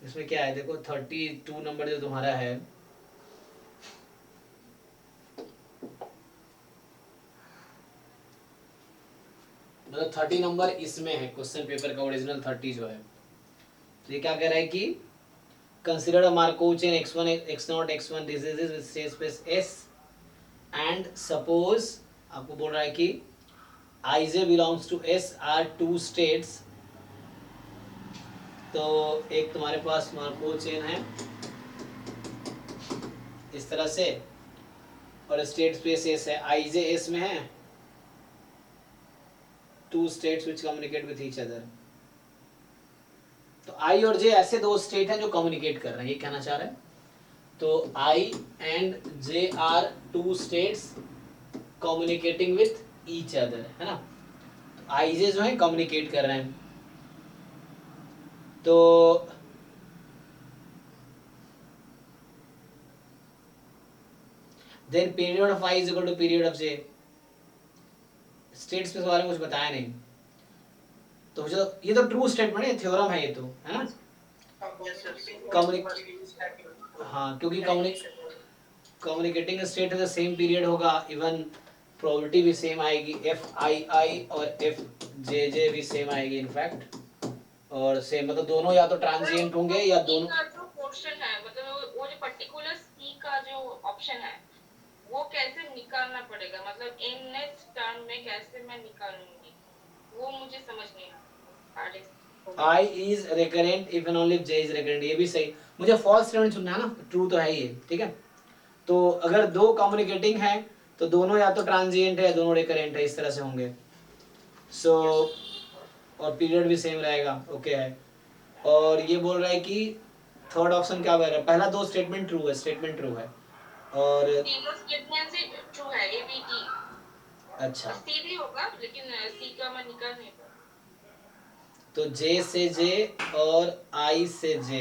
इसमें क्या है देखो, 32 नंबर जो तुम्हारा है, मतलब 30 नंबर इसमें है क्वेश्चन पेपर का ओरिजिनल 30 जो है, तो ये क्या कह रहा है कि consider a Markov chain x1 x0 x1 this is with state space s and suppose आपको बोल रहा है कि ij belongs to s are two states, तो एक तुम्हारे पास मार्कोव चेन है इस तरह से, और स्टेट स्पेस s है, ij s में है, two states which communicate with each other, तो आई और जे ऐसे दो स्टेट हैं जो कम्युनिकेट कर रहे हैं, ये कहना चाह रहे हैं। तो I and J are two states communicating with each other, है ना, तो आई जे जो है कम्युनिकेट कर रहे हैं, तो then period of I is equal to period of J, states के बारे में कुछ बताया नहीं, तो जो ये तो ट्रू स्टेटमेंट है, थ्योरम है ये तो, है ना, हाँ क्योंकि कम्युनिकेटिंग स्टेट है तो सेम पीरियड होगा, इवन प्रोबेबिलिटी भी सेम आएगी, एफ आई आई और एफ जे जे भी सेम आएगी इनफैक्ट, और सेम मतलब दोनों या तो ट्रांजिएंट होंगे या दोनों, का जो पोर्शन है मतलब वो जो पर्टिकुलर सी का जो ऑप्शन है वो कैसे निकालना पड़ेगा, मतलब इन नेक्स्ट टर्म में कैसे मैं निकालूंगी, वो मुझे समझ नहीं आ रहा। I is recurrent if and only if J is recurrent, ये भी सही, मुझे false statement चुनना है ना, ट्रू तो है ये, ठीक है, तो अगर दो कम्युनिकेटिंग है तो दोनों या तो ट्रांजिएंट है या दोनों रिकरेंट है, इस तरह से होंगे, सो और पीरियड भी सेम रहेगा, ओके है, और ये बोल रहा है कि थर्ड ऑप्शन क्या बोल रहा है, पहला दो स्टेटमेंट ट्रू है, स्टेटमेंट ट्रू है, और तीनों स्टेटमेंट से ट्रू है, ए बी डी, अच्छा सी भी होगा लेकिन सी का मैं निकाल नहीं पा, तो J से J और I से J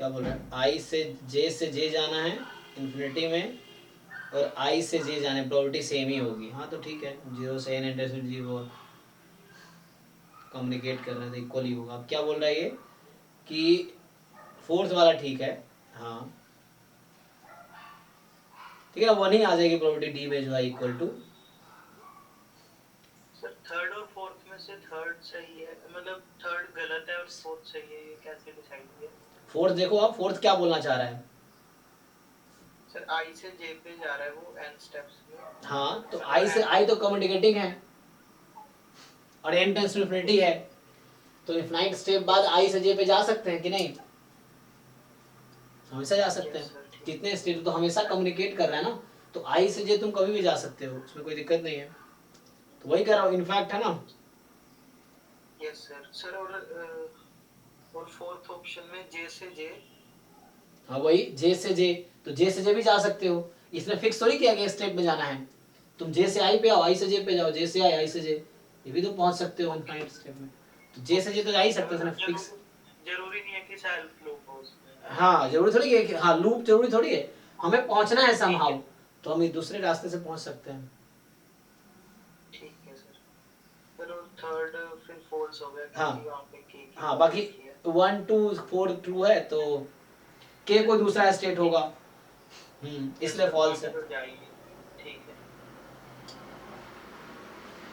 क्या बोल रहा है, आई से जे जाना है इन्फिनिटी में, और आई से जे जाने प्रोबेबिलिटी सेम ही होगी। हाँ तो ठीक है, 0 से n इंटरसेप्ट जी वो कम्युनिकेट कर रहे हैं तो इक्वल ही होगा। अब क्या बोल रहा है ये कि फोर्थ वाला ठीक है, हाँ ठीक है, 1 ही आ जाएगी प्रोबेबिलिटी डी में जो है इक्वल टू। सर थर्ड और फोर्थ में से थर्ड सही है, मतलब थर्ड गलत है और फोर्थ सही है, ये कैसे डिसाइड किया? फोर्थ देखो आप, फोर्थ क्या बोलना चाह रहा है? सर आई से जे पे जा रहा है वो n स्टेप्स में। हाँ तो आई से आई तो कम्युनिकेटिंग है और n टेंस टू इन्फिनिटी है, तो इनफाइनाइट स्टेप बाद आई से जे पे जा सकते हैं कि नहीं? हमेशा जा सकते Yes, हैं। sir, ठीक। कितने स्टेट तो हमेशा कम्युनिकेट कर रहा है ना, तो आई से जे तुम कभी भी जा सकते हो, उसमें कोई दिक्कत नहीं है। तो वही कर रहा हूँ इनफैक्ट, है ना। Yes sir. सर और फोर्थ ऑप्शन में जे से जे। हाँ वही जे से जे, तो जे से जे भी जा सकते हो, इसमें फिक्स थोड़ी किया गया स्टेप में जाना है। तुम जे से आई पे आओ, आई से जे पे जाओ, जे से आई से जे, ये भी तो पहुंच सकते हो इनफाइनाइट स्टेप में। तो जे से जे तो जा ही सकते हो, इसमें फिक्स। जरूरी नहीं है कि सेल्फ लूप हो उसमें। हाँ जरूरी थोड़ी है कि हाँ लूप जरूरी थोड़ी है, हमें पहुंचना है समहाउ, तो हम एक दूसरे रास्ते से पहुंच सकते हैं। ठीक है सर। फिर थर्ड फिर फोर्स हो गया हाँ क्योंकि वहाँ पे के की हाँ, बाकी 1 2 4 ट्रू है, तो के कोई दूसरा स्टेट होगा, इसलिए फॉल्स है। तो जाएगी। ठीक है।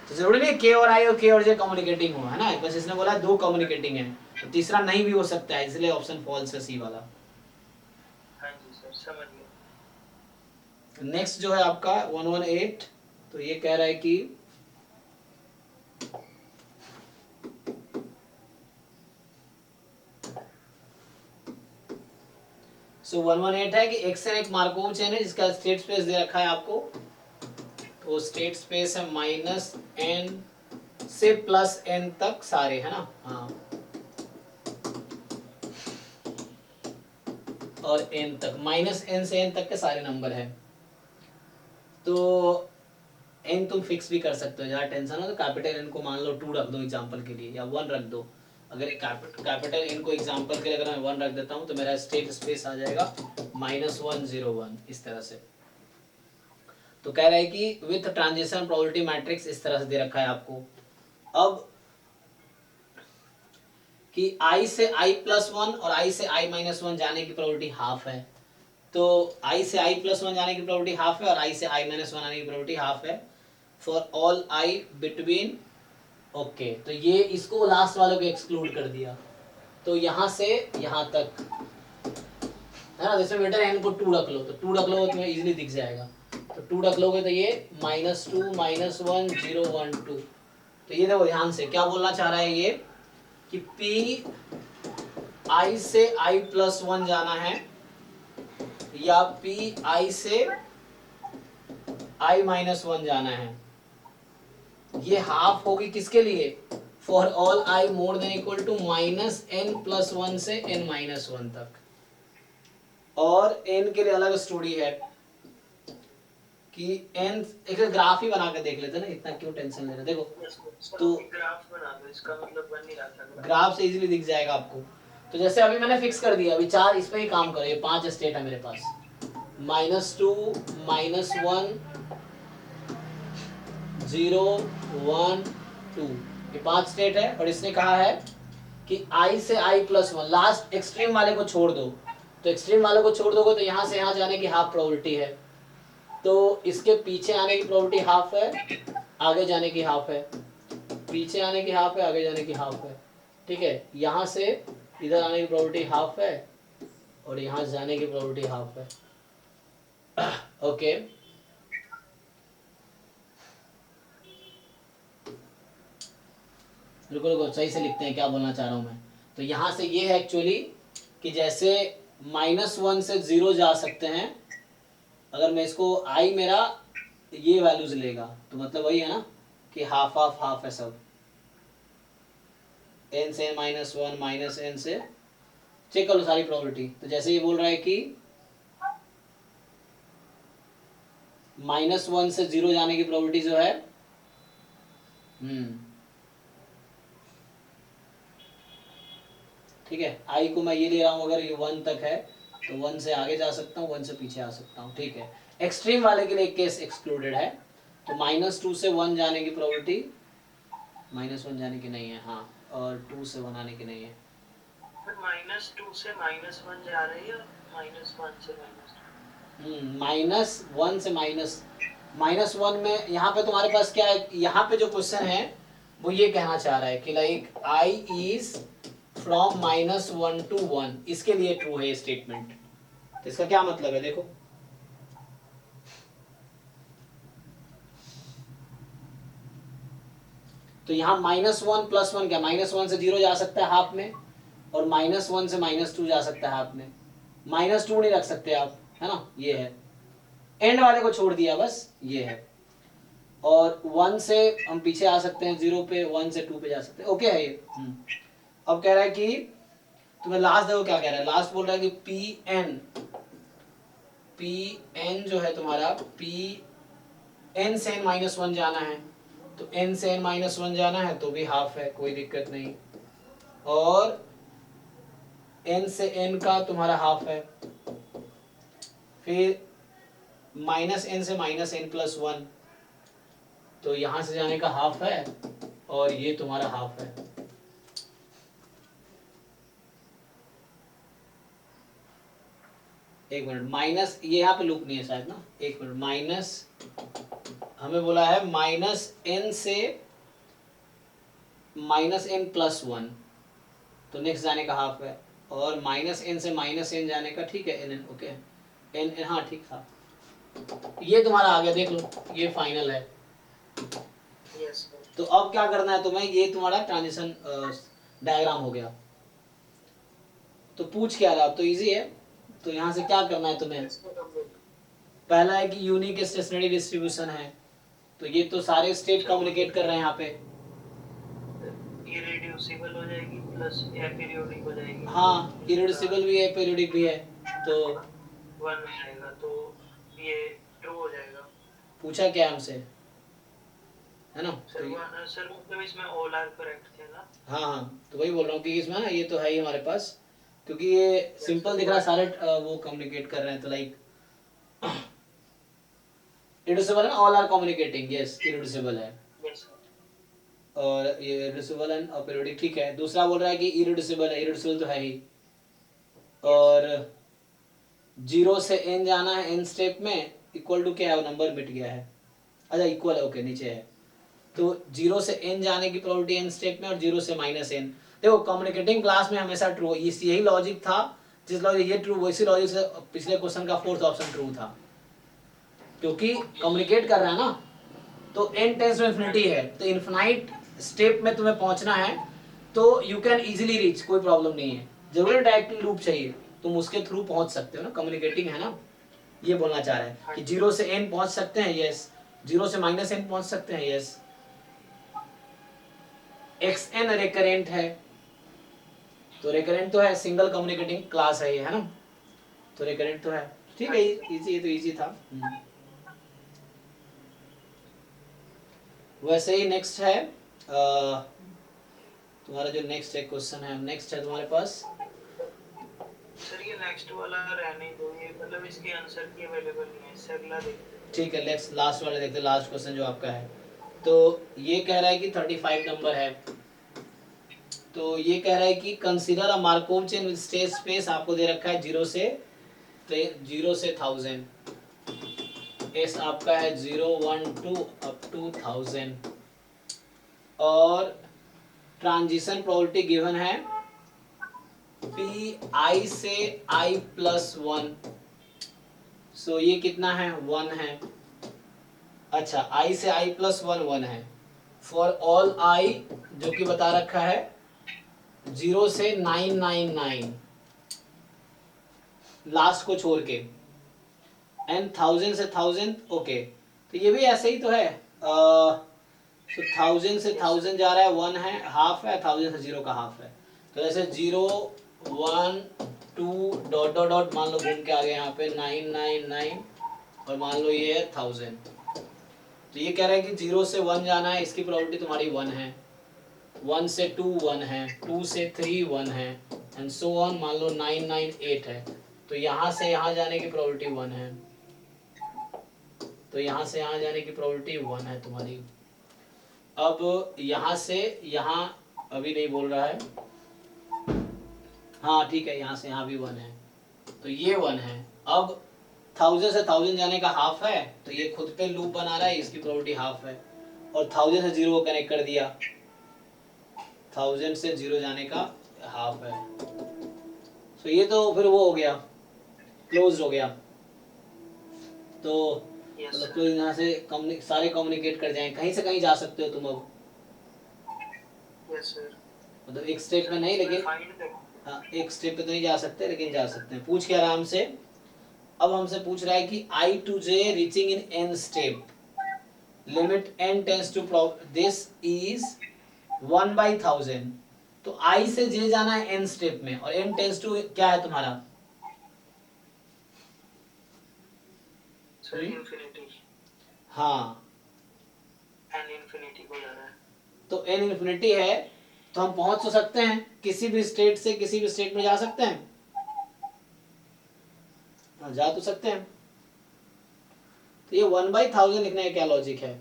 तो जरूरी नहीं के और आई और के और जे कम्युनिकेटिंग हो, है ना, बस इसने बोला 2 कम्युनिकेटिंग है, तो तीसरा नहीं भी हो सकता है, इसलिए ऑप्शन फॉल्स है सी वाला। हाँ जी सर, समझ गया। नेक्स्ट जो है आपका 118, तो ये कह रहा है कि सो 118 है कि एक्सन एक मार्कोव चेन है जिसका स्टेट स्पेस दे रखा है आपको, तो स्टेट स्पेस है -n से +n तक सारे, है ना। हाँ और n तक, -n से n तक के सारे नंबर हैं, तो n तुम फिक्स भी कर सकते हो, ज़्यादा टेंशन हो तो कैपिटल n को मान लो 2 रख दो एग्जांपल के लिए, या 1 रख दो। अगर कैपिटल n को एग्जांपल के लिए अगर मैं 1 रख देता हूँ तो मेरा स्टेट स्पेस आ जाएगा -101 इस तरह से। तो कह रहा है कि विथ ट्रांजिशन प्रोबेबिलिटी मैट्रिक्स इस तरह से दे रखा है आपको। अब कि i से i+1 और i से i-1 जाने की प्रोबेबिलिटी हाफ है, तो i से i+1 जाने की प्रोबेबिलिटी हाफ है और i से i-1 आने की प्रोबेबिलिटी हाफ है for all i between. Okay, तो ये इसको लास्ट वालों को एक्सक्लूड कर दिया, तो यहाँ से यहाँ तक, है ना, जैसे बेटर n को 2 रख लो, तो 2 रख लो तो तुम्हें इजीली दिख जाएगा, तो 2 रख लोगे तो ये -2 -1 0 1 2। तो ये देखो ध्यान से क्या बोलना चाह रहा है ये कि p i से i+1 जाना है या p i से i-1 जाना है, ये हाफ होगी किसके लिए, for all i more than equal to -n+1 से n-1 तक। और n के लिए अलग स्टोरी है कि n, एक ग्राफ ही बना के देख लेते ना, इतना क्यों टेंशन ले रहे, देखो तो ग्राफ बना दो, इसका मतलब बन नहीं रहा था। ग्राफ से इजीली दिख जाएगा आपको। तो जैसे अभी मैंने फिक्स कर दिया, अभी 4 इस पे ही काम करो, ये 5 स्टेट है मेरे पास, -2 -1 0 1 2, ये 5 स्टेट है। और इसने कहा है कि i से i+1 लास्ट एक्सट्रीम वाले को छोड़ दो, तो एक्सट्रीम वाले को छोड़ दोगे तो यहाँ से यहाँ जाने की हाफ प्रोबेबिलिटी है, तो इसके पीछे आने की प्रोबेबिलिटी हाफ है, आगे जाने की हाफ है, पीछे आने की हाफ है, आगे जाने की हाफ है, ठीक है। यहाँ से इधर आने की प्रोबेबिलिटी हाफ है और यहाँ जाने की प्रोबेबिलिटी हाफ है। ओके रुको रुको, सही से लिखते हैं क्या बोलना चाह रहा हूँ मैं। तो यहाँ से ये है एक्चुअली कि जैसे -1 से 0 जा सकते हैं, अगर मैं इसको i मेरा ये वैल्यूज लेगा तो मतलब वही है ना कि हाफ हाफ हाफ है सब, n से -1 -n से, चेक कर लो सारी प्रोबेबिलिटी। तो जैसे ये बोल रहा है कि -1 से 0 जाने की प्रोबेबिलिटी जो है ठीक है। आई को मैं ये ले रहा हूँ, अगर ये 1 तक है तो 1 से आगे जा सकता हूँ, 1 से पीछे आ सकता हूँ, ठीक है। एक्सट्रीम वाले के लिए एक केस एक्सक्लूडेड है, तो -2 से 1 जाने की प्रोबेबिलिटी, -1 जाने की नहीं है, हाँ, और 2 से 1 आने की नहीं है। फिर -2 से -1 जा रही है, -1 से -1 से -1 में यहाँ पे तुम्हारे पास क्या है, यहाँ पे जो क्वेश्चन है वो ये कहना चाह रहा है कि like I is from -1 to 1, इसके लिए ट्रू है ये स्टेटमेंट। तो इसका क्या मतलब है, देखो तो यहाँ -1 + 1 क्या, -1 से 0 जा सकता है हाफ में, और -1 से -2 जा सकता है हाफ में, -2 नहीं रख सकते आप, है ना, ये है, एंड वाले को छोड़ दिया बस, ये है। और 1 से हम पीछे आ सकते हैं 0 पे, 1 से 2 पे जा सकते हैं, ओके है ये। अब कह रहा है कि तुम्हें लास्ट देखो क्या कह रहा है, लास्ट बोल रहा है कि Pn जो है तुम्हारा, Pn से n -1 जाना है, तो n से n -1 जाना है तो भी हाफ है, कोई दिक्कत नहीं, और n से n का तुम्हारा हाफ है, फिर -n से -n+1, तो यहां से जाने का हाफ है, और ये तुम्हारा हाफ है। एक मिनट, माइनस, ये यहाँ पे लूप नहीं है शायद ना, एक मिनट, माइनस हमें बोला है -n से -n+1, तो नेक्स्ट जाने का हाफ है, और -n से -n जाने का, ठीक है, n ओके, n हाँ ठीक था, ये तुम्हारा आ गया, देख लो ये फाइनल है। यस। तो अब क्या करना है तुम्हें, ये तुम्हारा ट्रांजिशन डायग्राम हो गया। तो पूछ क्या रहा, अब तो इजी है, तो यहाँ से क्या करना है तुम्हें, पहला है कि यूनिक स्टेशनरी डिस्ट्रीब्यूशन है, तो ये तो सारे स्टेट कम्युनिकेट कर रहे हैं यहाँ पे, इरेड्यूसिबल हो जाएगी प्लस एपीरियोडिक हो जाएगी। हाँ, इरेड्यूसिबल भी है, पीरियोडिक भी है, तो 1 में आएगा तो ये ट्रू हो जाएगा। पूछा क्या हमसे, है ना, सर सर मतलब इसमें ऑल आर करेक्ट थे ना। हाँ हाँ, तो वही बोल रहा हूँ कि इसमें ना ये तो है ही हमारे पास, क्योंकि ये सिंपल दिख रहा है, सारे वो कम्युनिकेट कर रहे हैं, तो लाइक इरेड्यूसिबल है ना, all are communicating, yes irreducible है, यस और ये इरेड्यूसिबल एंड पीरियोडिक, ठीक है। दूसरा बोल रहा है कि इरेड्यूसिबल है, इरेड्यूसिबल तो है ही, और 0 से n जाना है n स्टेप में, इक्वल टू क्या है, नंबर मिट गया है, अच्छा इक्वल है, ओके नीचे है, तो 0 से n जाने की प्रोबेबिलिटी n स्टेप में, और 0 से -n, देखो कम्युनिकेटिंग क्लास में हमेशा ट्रू, यही लॉजिक था, जिस लॉजिक ये ट्रू, वैसी लॉजिक से पिछले क्वेश्चन का 4th ऑप्शन ट्रू था, क्योंकि कम्युनिकेट कर रहा है ना, तो n टेंस टू इन्फिनिटी है, तो इन्फिनाइट स्टेप में तुम्हें पहुंचना है, तो यू कैन इजीली रीच, कोई प्रॉब्लम नहीं है, जरूरी डायरेक्टली लूप चाहिए, तुम उसके थ्रू पहुंच सकते हो ना, कम्युनिकेटिंग है ना, ये बोलना चाह रहा है कि 0 से n पहुंच सकते हैं, यस, 0 से -n पहुंच सकते हैं, यस, xn रिकरेंट है, तो रिकरेंट तो है, सिंगल कम्युनिकेटिंग क्लास है ये, है ना, तो रिकरेंट तो है, ठीक है, इजी, ये तो इजी था। वैसे ही नेक्स्ट है तुम्हारा जो नेक्स्ट एक क्वेश्चन है, नेक्स्ट है तुम्हारे पास, सर ये नेक्स्ट वाला रहने दो, ये मतलब इसके आंसर की अवेलेबल नहीं है, इससे अगला देखते हैं। ठीक है, लेट्स लास्ट वाले देखते हैं, लास्ट क्वेश्चन जो आपका है, तो ये कह रहा है कि 35 नंबर है, तो ये कह रहा है कि consider a Markov chain with state space, आपको दे रखा है 0 से 1000, एस आपका है 0 1 2 अप टू 1000, और ट्रांजिशन प्रोबेबिलिटी गिवन है पी आई से i+1, सो ये कितना है, 1 है, अच्छा i से i+1 1 है, फॉर ऑल i जो कि बता रखा है 0 से 999 लास्ट को छोड़ के, एंड 1000 से 1000, ओके, तो ये भी ऐसे ही तो है, तो 1000 से 1000 जा रहा है, 1 है, हाफ है, 1000 से 0 का हाफ है, तो जैसे 0 1 2 डॉट डॉट डॉट मान लो घूम के आ गए यहाँ पे 999, और मान लो ये है 1000, तो ये कह रहा है कि 0 से 1 जाना है, इसकी प्रोबेबिलिटी तुम्हारी 1 है, 1 से 2 1 है, 2 से 3 1 है एंड सो ऑन, मान लो 998 है, तो यहाँ से यहाँ जाने की प्रोबेबिलिटी 1 है, तो यहाँ से यहाँ जाने की प्रोबेबिलिटी 1 है तुम्हारी। अब यहाँ से यहाँ अभी नहीं बोल रहा है, हाँ ठीक है, यहाँ से यहाँ भी 1 है, तो ये 1 है। अब 1000 से 1000 जाने का हाफ है, तो ये खुद पे लूप बना रहा है, इसकी प्रोबेबिलिटी हाफ है। और 1000 से 0 को कनेक्ट कर दिया, 1000 से 0 जाने का हाफ है, तो ये तो फिर वो हो गया, क्लोज हो गया। तो Yes, मतलब sir. कोई यहाँ से सारे कम्युनिकेट कर जाएं, कहीं से कहीं जा सकते हो तुम। अब Yes, sir. मतलब एक स्टेप में नहीं, लेकिन Find the हाँ एक स्टेप पे तो नहीं जा सकते, लेकिन जा सकते हैं। पूछ के आराम से। अब हमसे पूछ रहा है कि I to J reaching in n step, limit n tends to this is 1/1000। तो I से J जाना है n स्टेप में, और n tends to क्या है तुम्हारा? sir infinity हाँ, and infinity को जाना है। तो n इन्फिनिटी है, तो हम पहुंच तो सकते हैं किसी भी स्टेट से किसी भी स्टेट में जा सकते हैं, हाँ जा तो सकते हैं। तो ये 1/1000 लिखने का क्या लॉजिक है?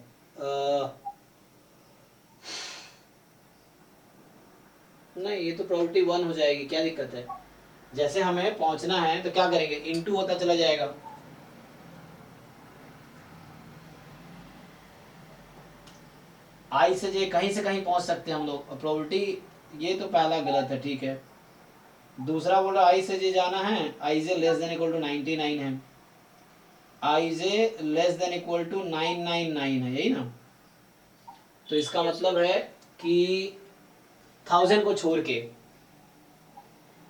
नहीं, ये तो प्रोबेबिलिटी 1 हो जाएगी, क्या दिक्कत है? जैसे हमें पहुंचना है तो क्या करेंगे, इनटू होता चला जाएगा। आई से जे कहीं से कहीं पहुंच सकते हैं हम लोग, प्रोबेबिलिटी ये तो पहला गलत है, ठीक है। दूसरा बोल रहा आई से जे जाना है, आई जे लेस देन इक्वल टू 99 है, आई जे लेस देन इक्वल टू 999 है, यही ना? तो इसका मतलब है कि 1000 को छोड़ के,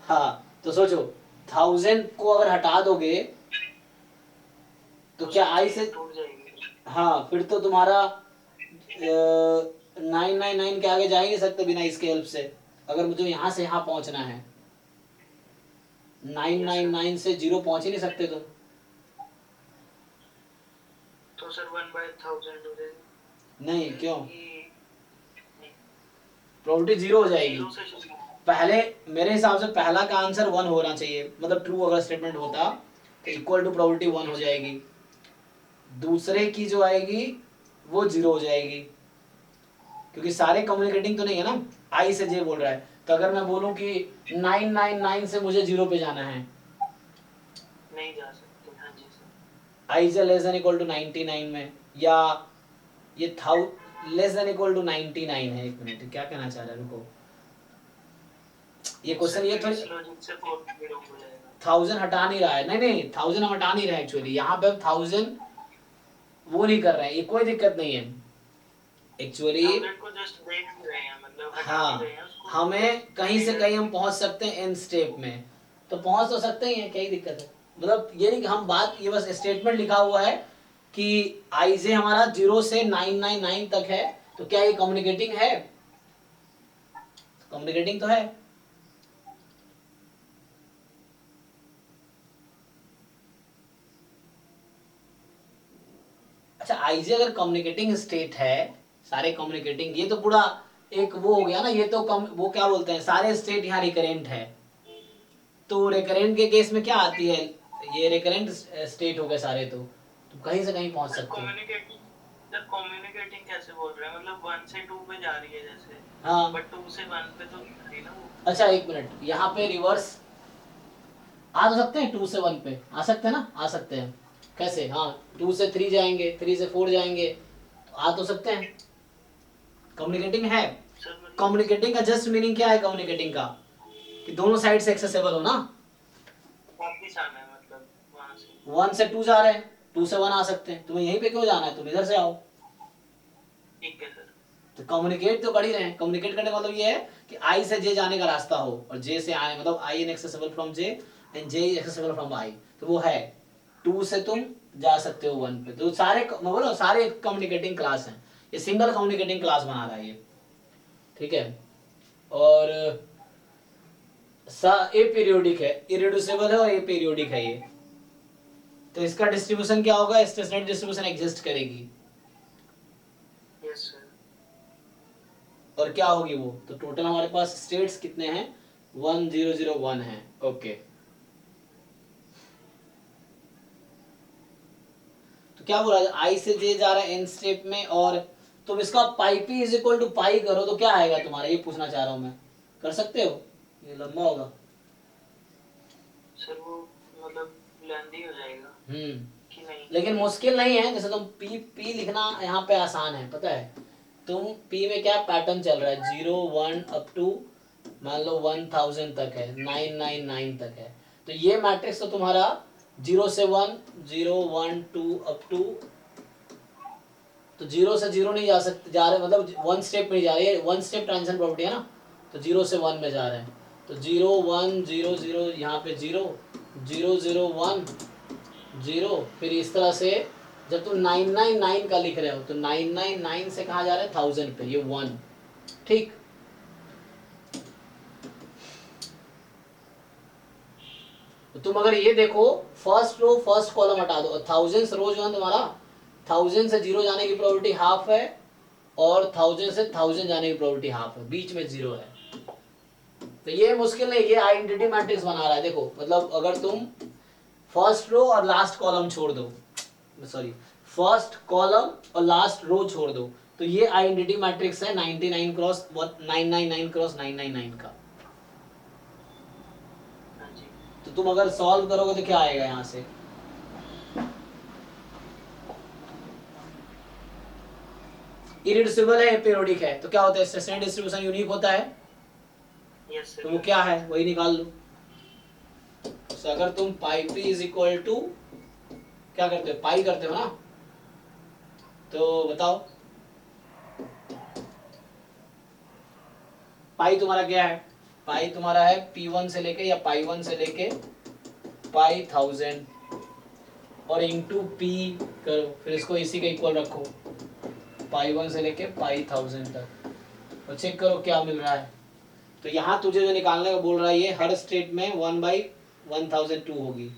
हाँ तो सोचो 1000 को अगर हटा दोगे तो क्या आई से, टूट जाएगी। हाँ फिर तो तुम्हारा 999 के आगे जा ही नहीं सकते बिना इसके हेल्प से। अगर मुझे यहाँ से यहाँ पहुंचना है, 999 से 0 पहुंच ही नहीं सकते तुम। तो सर 1/1000 हो जाएगा। नहीं, क्यों? ये प्रोबेबिलिटी 0 हो जाएगी। 0 से शुरू। पहले मेरे हिसाब से पहला का आंसर 1 होना चाहिए, मतलब ट्रू अगर स्टेटमेंट होता तो इक्वल टू प्रोबेबिलिटी 1 हो जाएगी। दूसरे की जो आएगी वो 0 हो जाएगी, क्योंकि सारे कम्युनिकेटिंग तो नहीं है ना। आई से जे बोल रहा है, तो अगर मैं बोलूं कि 999 से मुझे 0 पे जाना है, नहीं जा सकते। हाँ जी सर। आई से लेस देन इक्वल टू 99 में, या ये लेस देन इक्वल टू 99 है। एक मिनट, क्या कहना चाह रहा है, रुको, ये क्वेश्चन ये थोड़ी लॉजिक से 40 हो जाएगा। 1000 हटा नहीं रहा है, नहीं नहीं 1000 हम हटा नहीं रहे एक्चुअली, यहाँ पे 1000 वो नहीं कर रहे हैं, ये कोई दिक्कत नहीं है एक्चुअली। 1000 को जस्ट देख रहे हैं, मतलब हटा हाँ, रहे हैं उसको। हमें कहीं से कहीं हम पहुंच सकते हैं एन स्टेप में, तो पहुंच तो सकते ही हैं, क्या ही दिक्कत है। मतलब ये नहीं कि हम बात, ये बस स्टेटमेंट लिखा हुआ है कि आई जे हमारा 0 से 999 तक है, तो क्या ये कम्युनिकेटिंग है? कम्युनिकेटिंग तो है। अच्छा, आई जे अगर कम्युनिकेटिंग स्टेट है, सारे कम्युनिकेटिंग, ये तो पूरा एक वो हो गया ना, ये तो वो क्या बोलते हैं, सारे स्टेट यहाँ रिकरेंट है। तो रिकरेंट के केस में क्या आती है, ये रिकरेंट स्टेट हो गए सारे, तो कहीं से कहीं पहुंच सकते हो। कम्युनिकेटिंग कैसे बोल रहे हैं, मतलब 1 से 2 पे जा रही है जैसे। हाँ, बट 2 से 1 पे तो नहीं ना वो। अच्छा एक मिनट, यहाँ पे रिवर्स आ तो सकते हैं, 2 से 1 पे आ सकते हैं ना, आ सकते हैं। कैसे? हाँ, 2 से 3 जाएंगे, 3 से 4 जाएंगे, तो आ तो सकते हैं। कम्युनिकेटिंग है। सर मतलब कम्युनिकेटिंग का जस्ट मीनिंग क्या है? कम्युनिकेटिंग का कि दोनों साइड से एक्सेसिबल हो ना। वापस आना है, मतलब वहां से 1 से 2 जा रहे हैं, 2 से 1 आ सकते हैं, तुम्हें यहीं पे क्यों जाना है, तुम इधर से आओ। ठीक है सर। तो कम्युनिकेट तो कर ही रहे हैं। कम्युनिकेट करने का मतलब ये है कि आई से जे जाने का रास्ता हो, और जे से आने मतलब I N accessible from J and J accessible from I, तो वो है। 2 से तुम जा सकते हो 1 पे, तो सारे मैं बोलो सारे कम्युनिकेटिंग क्लास हैं, ये सिंगल कम्युनिकेटिंग क्लास बना रहा है ये, ठीक है। और ए पीरियोडिक है, इरिड्यूसिबल है और ए पीरियोडिक है ये, तो इसका डिस्ट्रीब्यूशन क्या होगा, स्टेशनरी डिस्ट्रीब्यूशन एग्जिस्ट करेगी। Yes sir. और क्या होगी वो, तो टोटल हमारे पास स्टेट्स कितने हैं, 1001 है। ओके, तो क्या बोला, आई से जे जा रहा है एन स्टेप में, और तुम इसका पाई पी इज इक्वल टू पाई करो तो क्या आएगा तुम्हारा, ये पूछना चाह रहा हूं मैं। कर सकते हो? ये लंबा होगा सर, वो मतलब लेंदी हो जाएगा कि नहीं? लेकिन मुश्किल नहीं है। जैसे तुम पी पी लिखना यहाँ पे आसान है, पता है। तुम पी में क्या पैटर्न चल रहा है, 0 1 अप टू मान लो 1000 तक है, 999 तक है। तो ये मैट्रिक्स तो तुम्हारा 0 से 1, 0 1 2 अप टू, तो 0 से 0 नहीं जा सकते, जा रहे मतलब वन स्टेप में नहीं जा रही है, वन स्टेप ट्रांजिशन प्रॉपर्टी है ना, तो 0 से 1 में जा रहे हैं। तो 0 1 0 0, यहाँ पे 0 0 0 1 0, फिर इस तरह से जब तुम 999 का लिख रहे हो तो 999 से कहाँ जा रहे हैं, 1000 पे, ये 1, ठीक। तो तुम अगर ये देखो, फर्स्ट रो फर्स्ट कॉलम हटा दो, 1000 रो जो है तुम्हारा, 1000 से 0 जाने की प्रोबेबिलिटी हाफ है, और 1000 से 1000 जाने की प्रोबेबिलिटी हाफ है, बीच में 0 है। तो ये मुश्किल नहीं, ये आइडेंटिटी मैट्रिक्स बना रहा है। देखो मतलब अगर तुम फर्स्ट रो और लास्ट कॉलम छोड़ दो, सॉरी फर्स्ट कॉलम और लास्ट रो छोड़ दो, तो ये आइडेंटिटी मैट्रिक्स है 99 क्रॉस 999 क्रॉस 999 का। हाँ जी। तो तुम अगर सॉल्व करोगे तो क्या आएगा यहाँ से, इरिड्यूसिबल है, पीरियोडिक है, तो क्या होता है, स्टेशनरी डिस्ट्रीब्यूशन यूनिक होता है, यस सर। तो वो क्या है वही निकाल लो। तो अगर तुम पाई पी इज इक्वल टू क्या करते हो, पाई करते हो ना, तो बताओ पाई तुम्हारा क्या है, पाई तुम्हारा है P1 से लेके, या पाई 1 से लेके पाई 1000 और इंटू पी करो, फिर इसको इसी के इक्वल रखो, पाई 1 से लेके पाई 1000 तक, और चेक करो क्या मिल रहा है। तो यहाँ तुझे जो निकालने का बोल रहा है, ये हर स्टेट में 1/1002 होगी।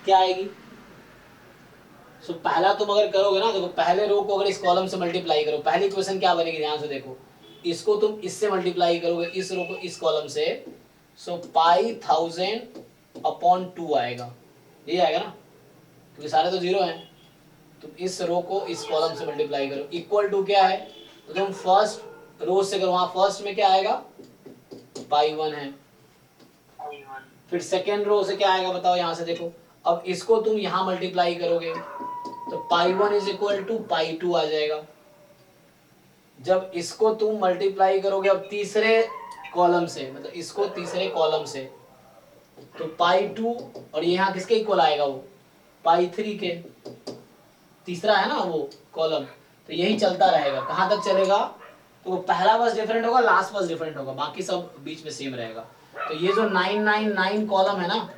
क्या आएगी, सो पहला तुम अगर करोगे ना, देखो पहले रो को अगर इस कॉलम से मल्टीप्लाई करो, पहली इक्वेशन क्या बनेगी, ध्यान से देखो, इसको तुम इससे मल्टीप्लाई करोगे, इस रो को इस कॉलम से, सो पाई 1000/2 आएगा, ये आएगा ना, क्योंकि सारे तो 0 हैं। तुम इस रो को इस कॉलम से मल्टीप्लाई करो, इक्वल टू क्या है, तो तुम फर्स्ट रो से करो, वहां फर्स्ट में क्या आएगा, पाई 1 है, फिर सेकेंड रो से क्या आएगा बताओ, यहां से देखो, अब इसको तुम यहां मल्टीप्लाई करोगे तो पाई 1 इज इक्वल टू पाई 2 आ जाएगा। जब इसको तुम मल्टीप्लाई करोगे अब तीसरे कॉलम से, मतलब इसको तीसरे कॉलम से, तो पाई 2, और यहाँ किसके इक्वल आएगा, वो पाई 3 के, तीसरा है ना वो कॉलम, तो यही चलता रहेगा, कहाँ तक चलेगा, तो पहला बस डिफरेंट होगा, लास्ट बस डिफरेंट होगा, बाकी सब बीच में सेम रहेगा। तो ये जो 999 कॉलम है ना,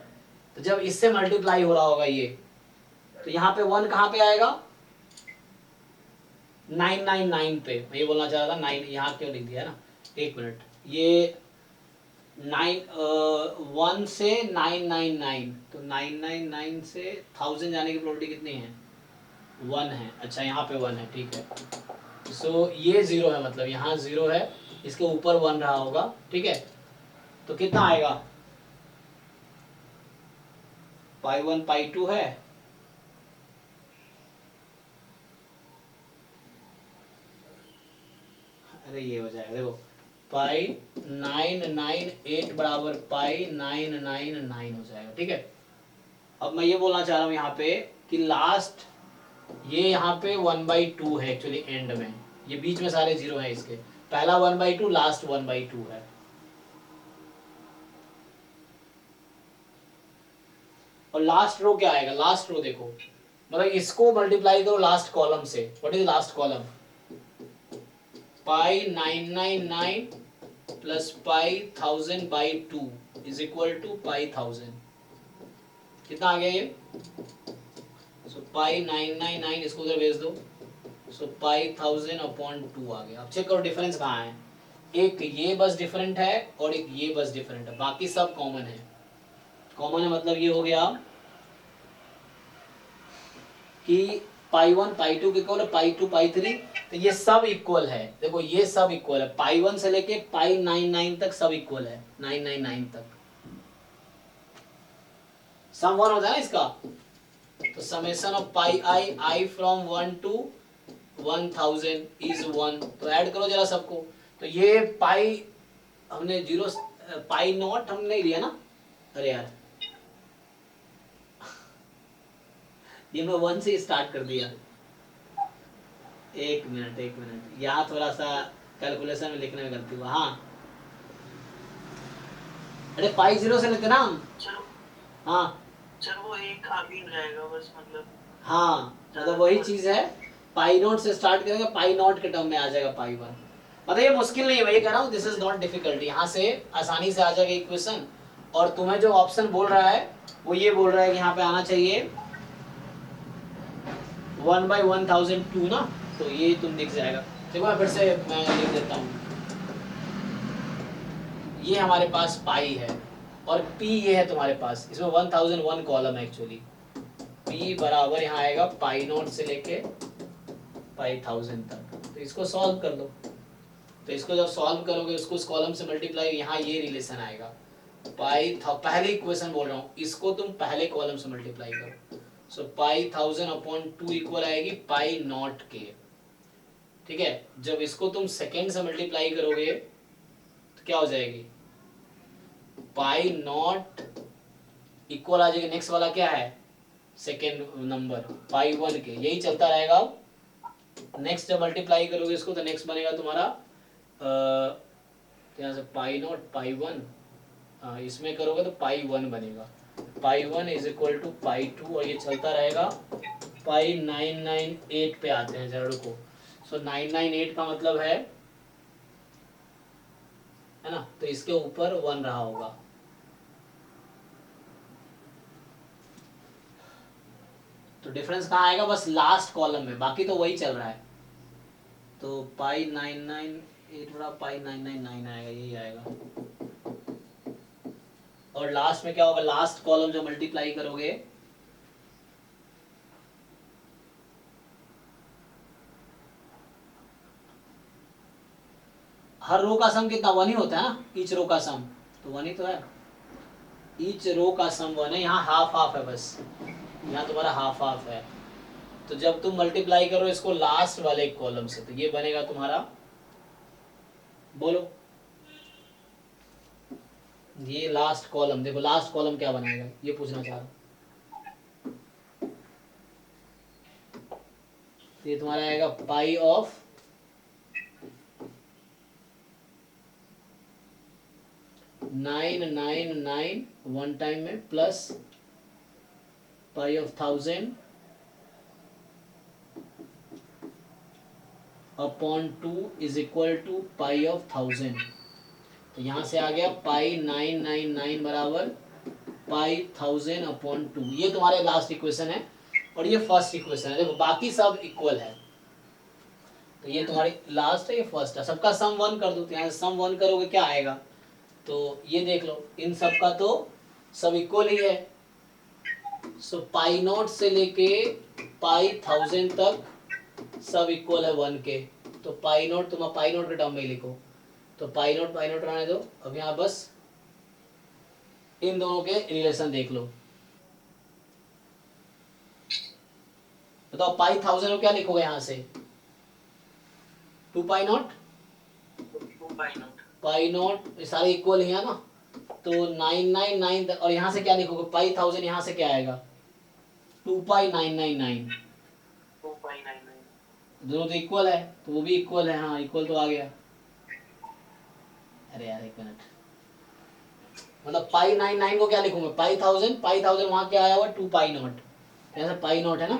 तो जब इससे मल्टीप्लाई हो रहा होगा ये, तो यहाँ पे 1 कहाँ पे आएगा, 999 पे, मैं ये बोलना चाह रहा था 9, यहाँ क्यों लिख दिया है ना, एक मिनट, ये 1 से 999, तो 999 से 1000 जाने की प्रोबेबिलिटी कितनी है, 1 है, अच्छा यहाँ पे 1 है, ठीक है। सो ये 0 है, मतलब यहाँ 0 है, इसके ऊपर 1 रहा होगा, ठीक है। तो कितना आएगा, पाई 1 पाई 2 है, अरे ये हो जाएगा, देखो पाई 998 बराबर पाई 999 हो जाएगा, ठीक है। अब मैं ये बोलना चाह रहा हूँ यहाँ पे कि लास्ट ये यहाँ पे 1/2 है एक्चुअली एंड में, ये बीच में सारे 0 हैं इसके, पहला 1/2, लास्ट 1/2 है। और लास्ट रो क्या आएगा, लास्ट रो देखो, मतलब इसको मल्टीप्लाई करो लास्ट कॉलम से, what is last column, pi 999 plus pi 1000/2 is equal to pi 1000, कितना आ गया ये, सो पाई 999 इसको उधर भेज दो, सो पाई 1000/2 आ गया। अब चेक करो डिफरेंस कहाँ है, एक ये बस डिफरेंट है और एक ये बस डिफरेंट है, बाकी सब कॉमन है, कॉमन है मतलब ये हो गया कि पाई 1 पाई 2 के इक्वल है, पाई 2 पाई 3, तो ये सब इक्वल है। देखो ये सब इक्वल है, पाई 1 से लेके पाई 99 तक सब इक्वल है, 999 तक सम 1 होता है ना इसका। तो summation of pi I, I from 1 to 1000 is 1। तो ऐड करो जरा सबको। तो ये पाई हमने जीरो, पाई नॉट हम नहीं लिया ना, अरे यार ये मैं 1 से स्टार्ट कर दिया। एक मिनट, यहाँ थोड़ा सा कैलकुलेशन में लिखने में गलती हुआ। हाँ अरे पाई 0 से लेते ना हम। चलो हाँ चलो वो एक आ भी जाएगा बस, मतलब हाँ मतलब वही चीज है, पाई नॉट से स्टार्ट करेंगे, पाई नॉट के टर्म में आ जाएगा पाई 1। मतलब ये मुश्किल नहीं है, वही कह रहा हूँ, दिस इज नॉट डिफिकल्ट। यहाँ से आसानी से आ जाएगा इक्वेशन। और तुम्हें जो ऑप्शन बोल रहा है वो ये बोल रहा है कि यहाँ पे आना चाहिए 1/1002 ना, तो ये तुम दिख जाएगा। देखो मैं फिर से मैं लिख देता हूँ। ये हमारे पास पाई है और पी ये है तुम्हारे पास, इसमें 1001 कॉलम है एक्चुअली। पी बराबर यहाँ आएगा पाई नॉट से लेके पाई 1000 तक। तो इसको सॉल्व कर लो। तो इसको जब सॉल्व करोगे उसको उस कॉलम से मल्टीप्लाई, यहाँ ये रिलेशन आएगा पाई था, पहले इक्वेशन बोल रहा हूँ, इसको तुम पहले कॉलम से मल्टीप्लाई करो। सो पाई 1000/2 इक्वल आएगी पाई नॉट के। ठीक है, जब इसको तुम सेकेंड से मल्टीप्लाई करोगे तो क्या हो जाएगी, पाई नॉट इक्वल आ जाएगी, नेक्स्ट वाला क्या है सेकेंड नंबर पाई 1 के, यही चलता रहेगा। नेक्स्ट जब मल्टीप्लाई करोगे इसको तो नेक्स्ट बनेगा तुम्हारा यहाँ से पाई नॉट पाई 1, इसमें करोगे तो पाई 1 बनेगा, पाई 1 इज इक्वल टू पाई 2, और ये चलता रहेगा पाई 998 पे आते हैं जरा रुको। सो 998 का मतलब है ना, तो इसके ऊपर 1 रहा होगा। तो डिफरेंस कहाँ आएगा, बस लास्ट कॉलम में, बाकी तो वही चल रहा है। तो पाई 998 बड़ा पाई 999 आएगा, यही आएगा। और लास्ट में क्या होगा, लास्ट कॉलम जो मल्टीप्लाई करोगे हर रो का सम कितना 1 ही होता है ना, ईच रो का सम तो 1 ही तो है, ईच रो का सम 1 है। यहाँ हाफ हाफ है बस, यहाँ तुम्हारा हाफ हाफ है। तो जब तुम मल्टीप्लाई करो इसको लास्ट वाले कॉलम से तो ये बनेगा तुम्हारा, बोलो ये लास्ट कॉलम, देखो लास्ट कॉलम क्या बनाएगा ये पूछना चाह रहा हूँ। तो ये तुम्हारा आएगा पाई ऑफ 999 वन टाइम में plus pi of 1000 upon 2 is equal to pi of 1000। तो यहाँ से आ गया पाई 999 बराबर पाई 1000 अपॉन 2। ये तुम्हारे लास्ट इक्वेशन है और ये फर्स्ट इक्वेशन है। देखो बाकी सब इक्वल है, तो ये तुम्हारी लास्ट है, ये फर्स्ट है। सबका सम 1 कर दो, तो यहाँ से सम 1 करोगे क्या आएगा, तो ये देख लो इन सब का तो सब इक्वल ही है। सो पाई नॉट से लेके पाई 1000 तक सब इक्वल है 1 के। तो पाई नॉट तुम पाई नॉट के टर्म में लिखो, तो पाई नॉट रहने दो। अब यहाँ बस इन दोनों के रिलेशन देख लो। बताओ पाई 1000 को क्या लिखोगे यहाँ से, 2 पाई नॉट, पाई नॉट सारे इक्वल ही है ना, तो 999 और यहाँ से क्या लिखोगे पाई 1000, यहाँ से क्या आएगा 2 पाई 999, दोनों तो इक्वल है तो वो भी इक्वल है। हाँ इक्वल तो आ गया। अरे यार एक मिनट, मतलब पाई 99 को क्या लिखूंगा पाई 1000 वहां क्या आया हुआ 2 पाई नॉट, यहाँ से पाई नॉट है ना,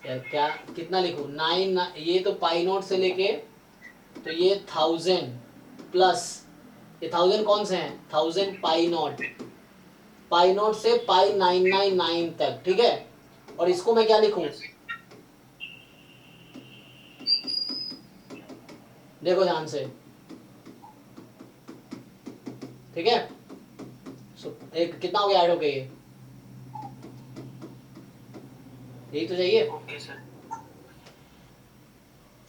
क्या कितना लिखूं 9, ये तो पाई नॉट से लेके तो ये 1000 प्लस ये 1000 कौन से हैं 1000 पाई नॉट से पाई 999 तक, ठीक है। और इसको मैं क्या लिखूं, देखो ध्यान से, ठीक है। एक कितना हो गया ऐड हो गया, ये यही तो चाहिए। Okay sir.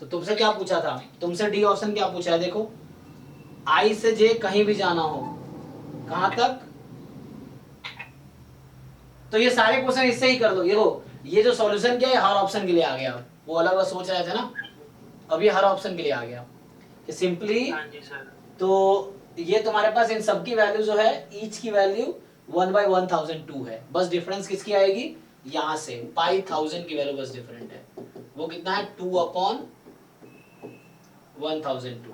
तो तुमसे क्या पूछा था, तुमसे डी ऑप्शन क्या पूछा है, देखो आई से जे कहीं भी जाना हो, कहां तक, तो ये सारे क्वेश्चन इससे ही कर लो। ये हो, ये जो सॉल्यूशन क्या है हर ऑप्शन के लिए आ गया, वो अलग अलग सोच रहे थे ना, अब ये हर ऑप्शन के लिए आ गया कि सिंपली। हाँ जी सर। तो ये तुम्हारे पास इन सब की वैल्यू जो है, ईच की वैल्यू 1/1002 है, बस डिफरेंस किसकी आएगी, यहां से पाई 1000 की वैल्यू बस डिफरेंट है, वो कितना है 2/1002।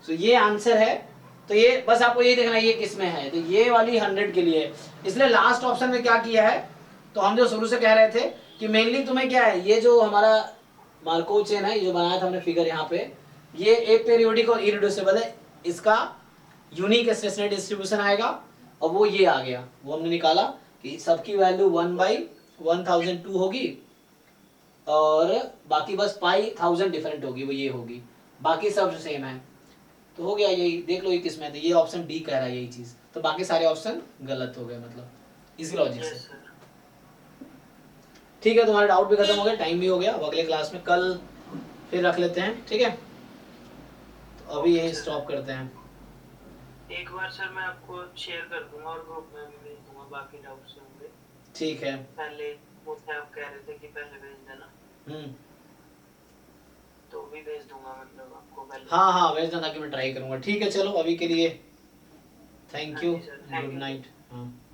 सो ये आंसर है। तो ये बस आपको ये देखना है ये किस में है, तो ये वाली 100 के लिए है। इसलिए लास्ट ऑप्शन में क्या किया है, तो हम जो शुरू से कह रहे थे कि मेनली तुम्हें क्या है, ये जो हमारा मार्कोव चेन है, ये जो बनाया था हमने फिगर यहाँ पे, ये एपीरियोडिक और इरिड्यूसिबल है, इसका यूनिक स्टेशनरी डिस्ट्रीब्यूशन आएगा, और वो ये आ गया, वो हमने निकाला कि सबकी वैल्यू 1/1002 होगी, और बाकी बस पाई 1000 डिफरेंट होगी, वो ये होगी, बाकी सब सेम है। तो हो गया, यही देख लो ये किस में है, तो ये ऑप्शन डी कह रहा है यही चीज, तो बाकी सारे ऑप्शन गलत हो गए, मतलब इसी लॉजिक यस से। सर। ठीक है, तुम्हारे डाउट भी खत्म हो गया, टाइम भी हो गया, अब अगले क्लास में कल फिर रख लेते हैं, ठीक है। तो अभी यही स्टॉप करते हैं। एक बार सर मैं आपको शेयर कर दूंगा और ग्रुप में भी भेज दूंगा, बाकी डाउट्स होंगे। ठीक है। पहले मुझसे आप कह रहे थे कि पहले भेज देना, तो भी भेज दूंगा, मतलब आपको पहले। हाँ हाँ भेज देना, ताकि मैं ट्राई करूंगा। ठीक है चलो, अभी के लिए थैंक हाँ यू, जी sir, thank good you. Night. हाँ।